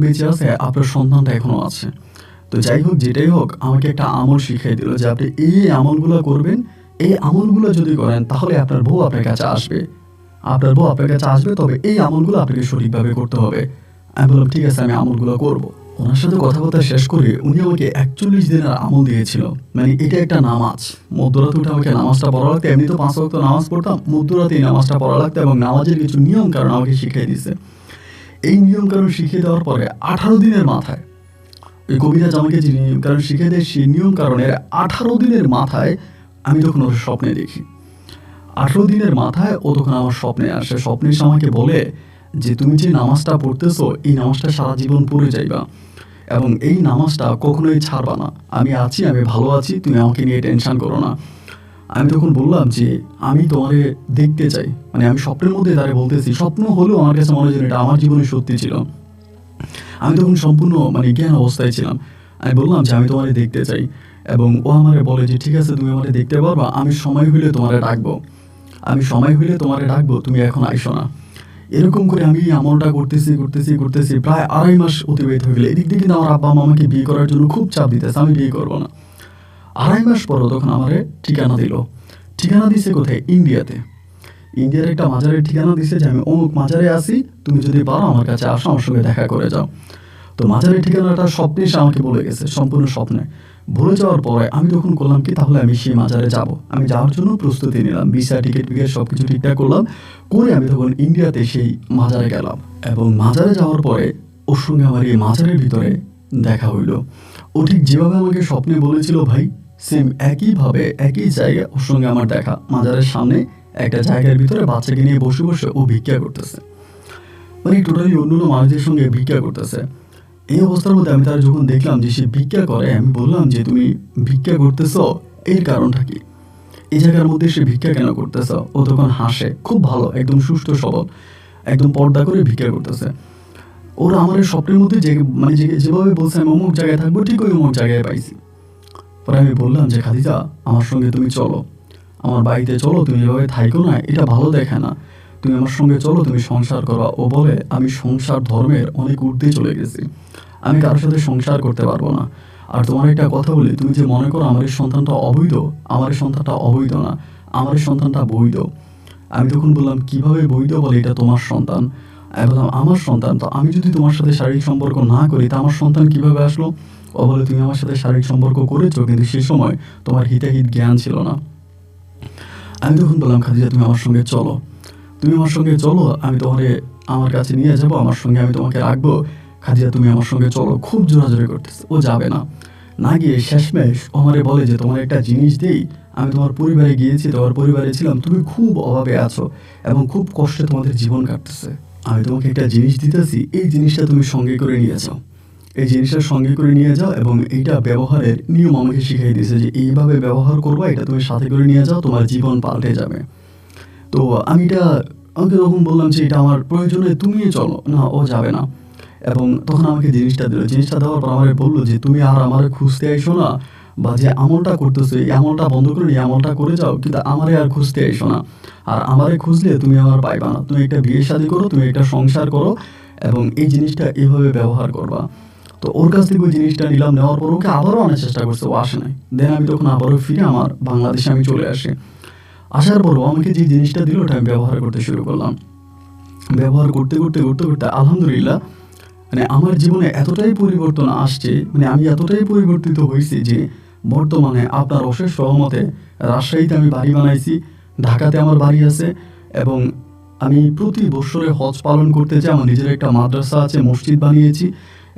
বেঁচে আছে, আপনার সন্তানটা এখনো আছে। তো যাই হোক, যেটাই হোক, আমাকে একটা আমল শিখিয়ে দিল যে আপনি এই আমলগুলো করবেন, এই আমলগুলো যদি করেন তাহলে আপনার বউ আপনার কাছে আসবে, তবে এই আমলগুলো আপনাকে সঠিকভাবে করতে হবে। আমি বললাম ঠিক আছে, আমি আমলগুলো করব। ওনার সাথে কথাবার্তা শেষ করে উনি আমাকে 41 দিনের আমল দিয়েছিল। মানে এটা একটা নামাজ, মধ্যরাতে উঠে আমাকে নামাজটা পড়া লাগতো। এমনি তো 5 ওয়াক্ত নামাজ পড়তাম, মধ্যরাতে এই নামাজটা পড়া লাগতো এবং নামাজের কিছু নিয়ম কারণ আমাকে শিখিয়ে দিয়েছে। এই নিয়ম কারণ শিখিয়ে দেওয়ার পরে 18 দিনের মাথায়, ওই কবিরাজ আমাকে যে নিয়ম কারণ শিখিয়ে দেয়, সেই নিয়ম কারণের 18 দিনের মাথায় আমি তখন ওর স্বপ্নে দেখি। 18 দিনের মাথায় ও তখন আমার স্বপ্নে আসে। স্বপ্নে এসে আমাকে বলে যে তুমি যে নামাজটা পড়তেছো, এই নামাজটা সারা জীবন পড়ে যাইবা এবং এই নামাজটা কখনোই ছাড়বা না। আমি আছি, আমি ভালো আছি, তুমি আমাকে নিয়ে টেনশন করো না। আমি তখন বললাম যে আমি তোমারে দেখতে চাই। মানে আমি স্বপ্নের মধ্যে তারে বলতেছি, স্বপ্ন হলেও আমার কাছে মনে হয় এটা আমার জীবনে সত্যি ছিল। আমি তখন সম্পূর্ণ জ্ঞান অবস্থায় ছিলাম। আমি বললাম যে আমি তোমারে দেখতে চাই এবং ও আমারে বলে যে ঠিক আছে, তুমি আমারে দেখতে পারবা, আমি সময় হইলে তোমারে ডাকবো, তুমি এখন আইসো না। এরকম করে আমি আমলটা করতেছি প্রায় 2.5 মাস অতিবাহিত হয়ে গেলে। এদিক দিয়ে কিন্তু আমার আব্বা আম্মা আমাকে বিয়ে করার জন্য খুব চাপ দিতেছে, আমি বিয়ে করবো না। 2.5 মাস পরও তখন আমারে ঠিকানা দিছে কোথায়, ইন্ডিয়ার একটা মাজারের ঠিকানা দিছে যে আমি অমুক মাজারে আসি, তুমি যদি পারো আমার কাছে আসো, আমার সঙ্গে দেখা করে যাও। তো মাজারের ঠিকানাটা স্বপ্নে সে আমাকে বলে গেছে, সম্পূর্ণ স্বপ্নে বলে যাওয়ার পরে আমি তখন করলাম কি, তাহলে আমি সেই মাজারে যাব। আমি যাওয়ার জন্য প্রস্তুতি নিলাম, ভিসা টিকিট সব কিছু ঠিকঠাক করলাম করে আমি তখন ইন্ডিয়াতে সেই মাজারে গেলাম এবং মাজারে যাওয়ার পরে ওর সঙ্গে আমার এই মাজারের ভিতরে দেখা হইল। ও ঠিক যেভাবে আমাকে স্বপ্নে বলেছিল ভাই, সেম একইভাবে একই জায়গায় ওর সঙ্গে আমার দেখা। মাজারের সামনে একটা জায়গার ভিতরে বাচ্চাকে নিয়ে বসে ও ভিক্ষা করতেছে, মানে টোটালি অন্য মানুষদের সঙ্গে ভিক্ষা করতেছে। এই অবস্থার মধ্যে আমি তার যখন দেখলাম যে সে ভিক্ষা করে, আমি বললাম যে তুমি ভিক্ষা করতেছ, এর কারণটা কি, এই জায়গার মধ্যে সে ভিক্ষা কেন করতেছ? ও তখন হাসে, খুব ভালো, একদম সুস্থ সবল, একদম পর্দা করে ভিক্ষা করতেছে। ওরা আমার স্বপ্নের মধ্যে যেভাবে বলছে আমি অমুক জায়গায় থাকবো, ঠিক ওই অমুক জায়গায় পাইছি। পরে আমি বললাম যে খাদিজা, আমার সঙ্গে তুমি চলো, আমার বাড়িতে চলো, তুমি এভাবে থাইকো না, এটা ভালো দেখে না, তুমি আমার সঙ্গে চলো, তুমি সংসার করো। ও বলে আমি সংসার ধর্মের অনেক ঊর্ধ্বে চলে গেছি, আমি কারোর সাথে সংসার করতে পারবো না। আর তোমার একটা কথা বলি, তুমি যে মনে করো আমার এই সন্তানটা অবৈধ, আমার এই সন্তানটা অবৈধ না, আমার এই সন্তানটা বৈধ। আমি তখন বললাম কিভাবে বৈধ? বলে এটা তোমার সন্তান। আমি বললাম আমার সন্তান, তো আমি যদি তোমার সাথে শারীরিক সম্পর্ক না করি তা আমার সন্তান কিভাবে আসলো? ও বলে তুমি আমার সাথে শারীরিক সম্পর্ক করেছো, কিন্তু সে সময় তোমার হিতাহিত জ্ঞান ছিল না। আমি তখন বললাম খাদিজা তুমি আমার সঙ্গে চলো, আমি তোমারে আমার কাছে নিয়ে যাবো, আমার সঙ্গে আমি তোমাকে রাখবো। খাদিজা তুমি আমার সঙ্গে চলো। খুব জোরাজোরি করতেছে, ও যাবে না গিয়ে শেষমেশ আমারে বলে যে তোমার একটা জিনিস দেই, আমি তোমার পরিবারে গিয়েছি, তোমার পরিবারে ছিলাম, তুমি খুব অভাবে আছো এবং খুব কষ্টে তোমাদের জীবন কাটতেছে, আমি তোমাকে একটা জিনিস দিতেছি, এই জিনিসটা তুমি সঙ্গে করে নিয়ে যাও এবং এইটা ব্যবহারের নিয়ম আমাকে শিখিয়ে দিয়েছে যে এইভাবে ব্যবহার করবা, এটা তুমি সাথে করে নিয়ে যাও, তোমার জীবন পাল্টে যাবে। তো আমাকে তখন বললাম যে এটা আমার প্রয়োজনে, তুমি চলো না, ও যাবে না। এবং তখন আমাকে জিনিসটা দেওয়ার পর আমাকে বললো যে তুমি আর আমার খুঁজতে আইসো না, বা যে আমলটা করতেছো এই আমলটা বন্ধ করে এই আমলটা করে যাও, কিন্তু আমারে আর খুঁজতে আইসো না। আর আমারে খুঁজলে তুমি আমার পাইবা না, তুমি একটা বিয়ে শাদী করো, তুমি একটা সংসার করো এবং এই জিনিসটা এভাবে ব্যবহার করবা। তো ওর কাছ থেকে ওই জিনিসটা নিলাম, নেওয়ার পর ওকে আবারও আনার চেষ্টা করছে, ও আসে নাই। দেন আমি তখন আবারও ফিরে আমার বাংলাদেশে আমি চলে আসি। আসার পরও আমাকে যে জিনিসটা দিল ওটা আমি ব্যবহার করতে শুরু করলাম। ব্যবহার করতে করতে করতে করতে আলহামদুলিল্লাহ মানে আমার জীবনে এতটাই পরিবর্তন আসছে, মানে আমি এতটাই পরিবর্তিত হয়েছি যে বর্তমানে আপনার অশেষ রহমতে রাজশাহীতে আমি বাড়ি বানাইছি, ঢাকাতে আমার বাড়ি আছে, এবং আমি প্রতি বছরে হজ পালন করতে চাই। আমার নিজের একটা মাদ্রাসা আছে, মসজিদ বানিয়েছি,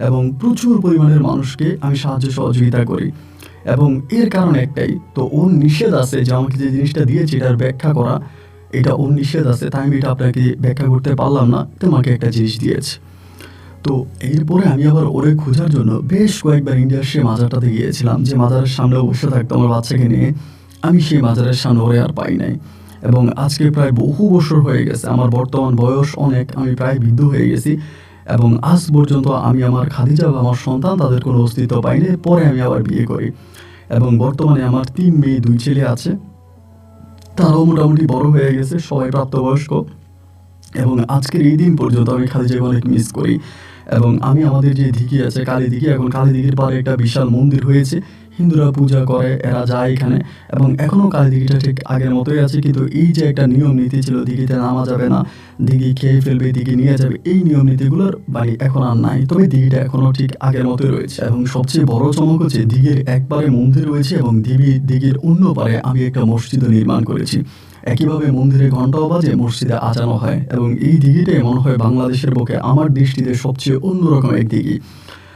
এবং প্রচুর পরিমাণের মানুষকে আমি সাহায্য সহযোগিতা করি। এবং এর কারণ একটাই, তো ওর নিষেধ আছে যে আমাকে যে জিনিসটা দিয়েছে এটার ব্যাখ্যা করা, এটা ওর নিষেধ আছে, তাই আমি এটা আপনাকে ব্যাখ্যা করতে পারলাম না, তোমাকে একটা জিনিস দিয়েছে। তো এরপরে আমি আবার ওরে খোঁজার জন্য বেশ কয়েকবার ইন্ডিয়ার সে মাজারটাতে গিয়েছিলাম, যে মাজারের সামনে বসে থাকতো আমার বাচ্চাকে নিয়ে। আমি সেই মাজারের সামনে ওরে আর পাই নাই। এবং আজকে প্রায় বহু বছর হয়ে গেছে, আমার বর্তমান বয়স অনেক, আমি প্রায় বৃদ্ধ হয়ে গেছি, এবং আজ পর্যন্ত আমি আমার খাদিজা বা আমার সন্তান তাদের কোনো অস্তিত্ব পাইনি। পরে আমি আবার বিয়ে করি, এবং বর্তমানে আমার 3 মেয়ে 2 ছেলে আছে। তারাও মোটামুটি বড় হয়ে গেছে, সবাই প্রাপ্তবয়স্ক। এবং আজকের এই দিন পর্যন্ত আমি খাদিজাকে অনেক মিস করি। এবং আমি আমাদের যে দিঘি আছে কালী দিঘি, এখন কালী দিঘির পাড়ে একটা বিশাল মন্দির হয়েছে, হিন্দুরা পূজা করে, এরা যায় এখানে। এবং এখনও কালী দিঘিটা ঠিক আগের মতোই আছে, কিন্তু এই যে একটা নিয়ম নীতি ছিল দিঘিতে নামা যাবে না, দিঘি খেয়ে ফেলবে, দিঘি নিয়ে যাবে, এই নিয়ম নীতিগুলোর বাড়ি এখন আর নাই। তবে দিঘিটা এখনও ঠিক আগের মতোই রয়েছে। এবং সবচেয়ে বড় চমক হচ্ছে দিঘির একবারে মন্দির রয়েছে, এবং দিঘির অন্য পারে আমি একটা মসজিদও নির্মাণ করেছি। একইভাবে মন্দিরে ঘণ্টাও বাজে, মসজিদে আজানও হয়। এবং এই দিঘিটাই মনে হয় বাংলাদেশের বুকে আমার দৃষ্টিতে সবচেয়ে অন্যরকম এক দিঘি।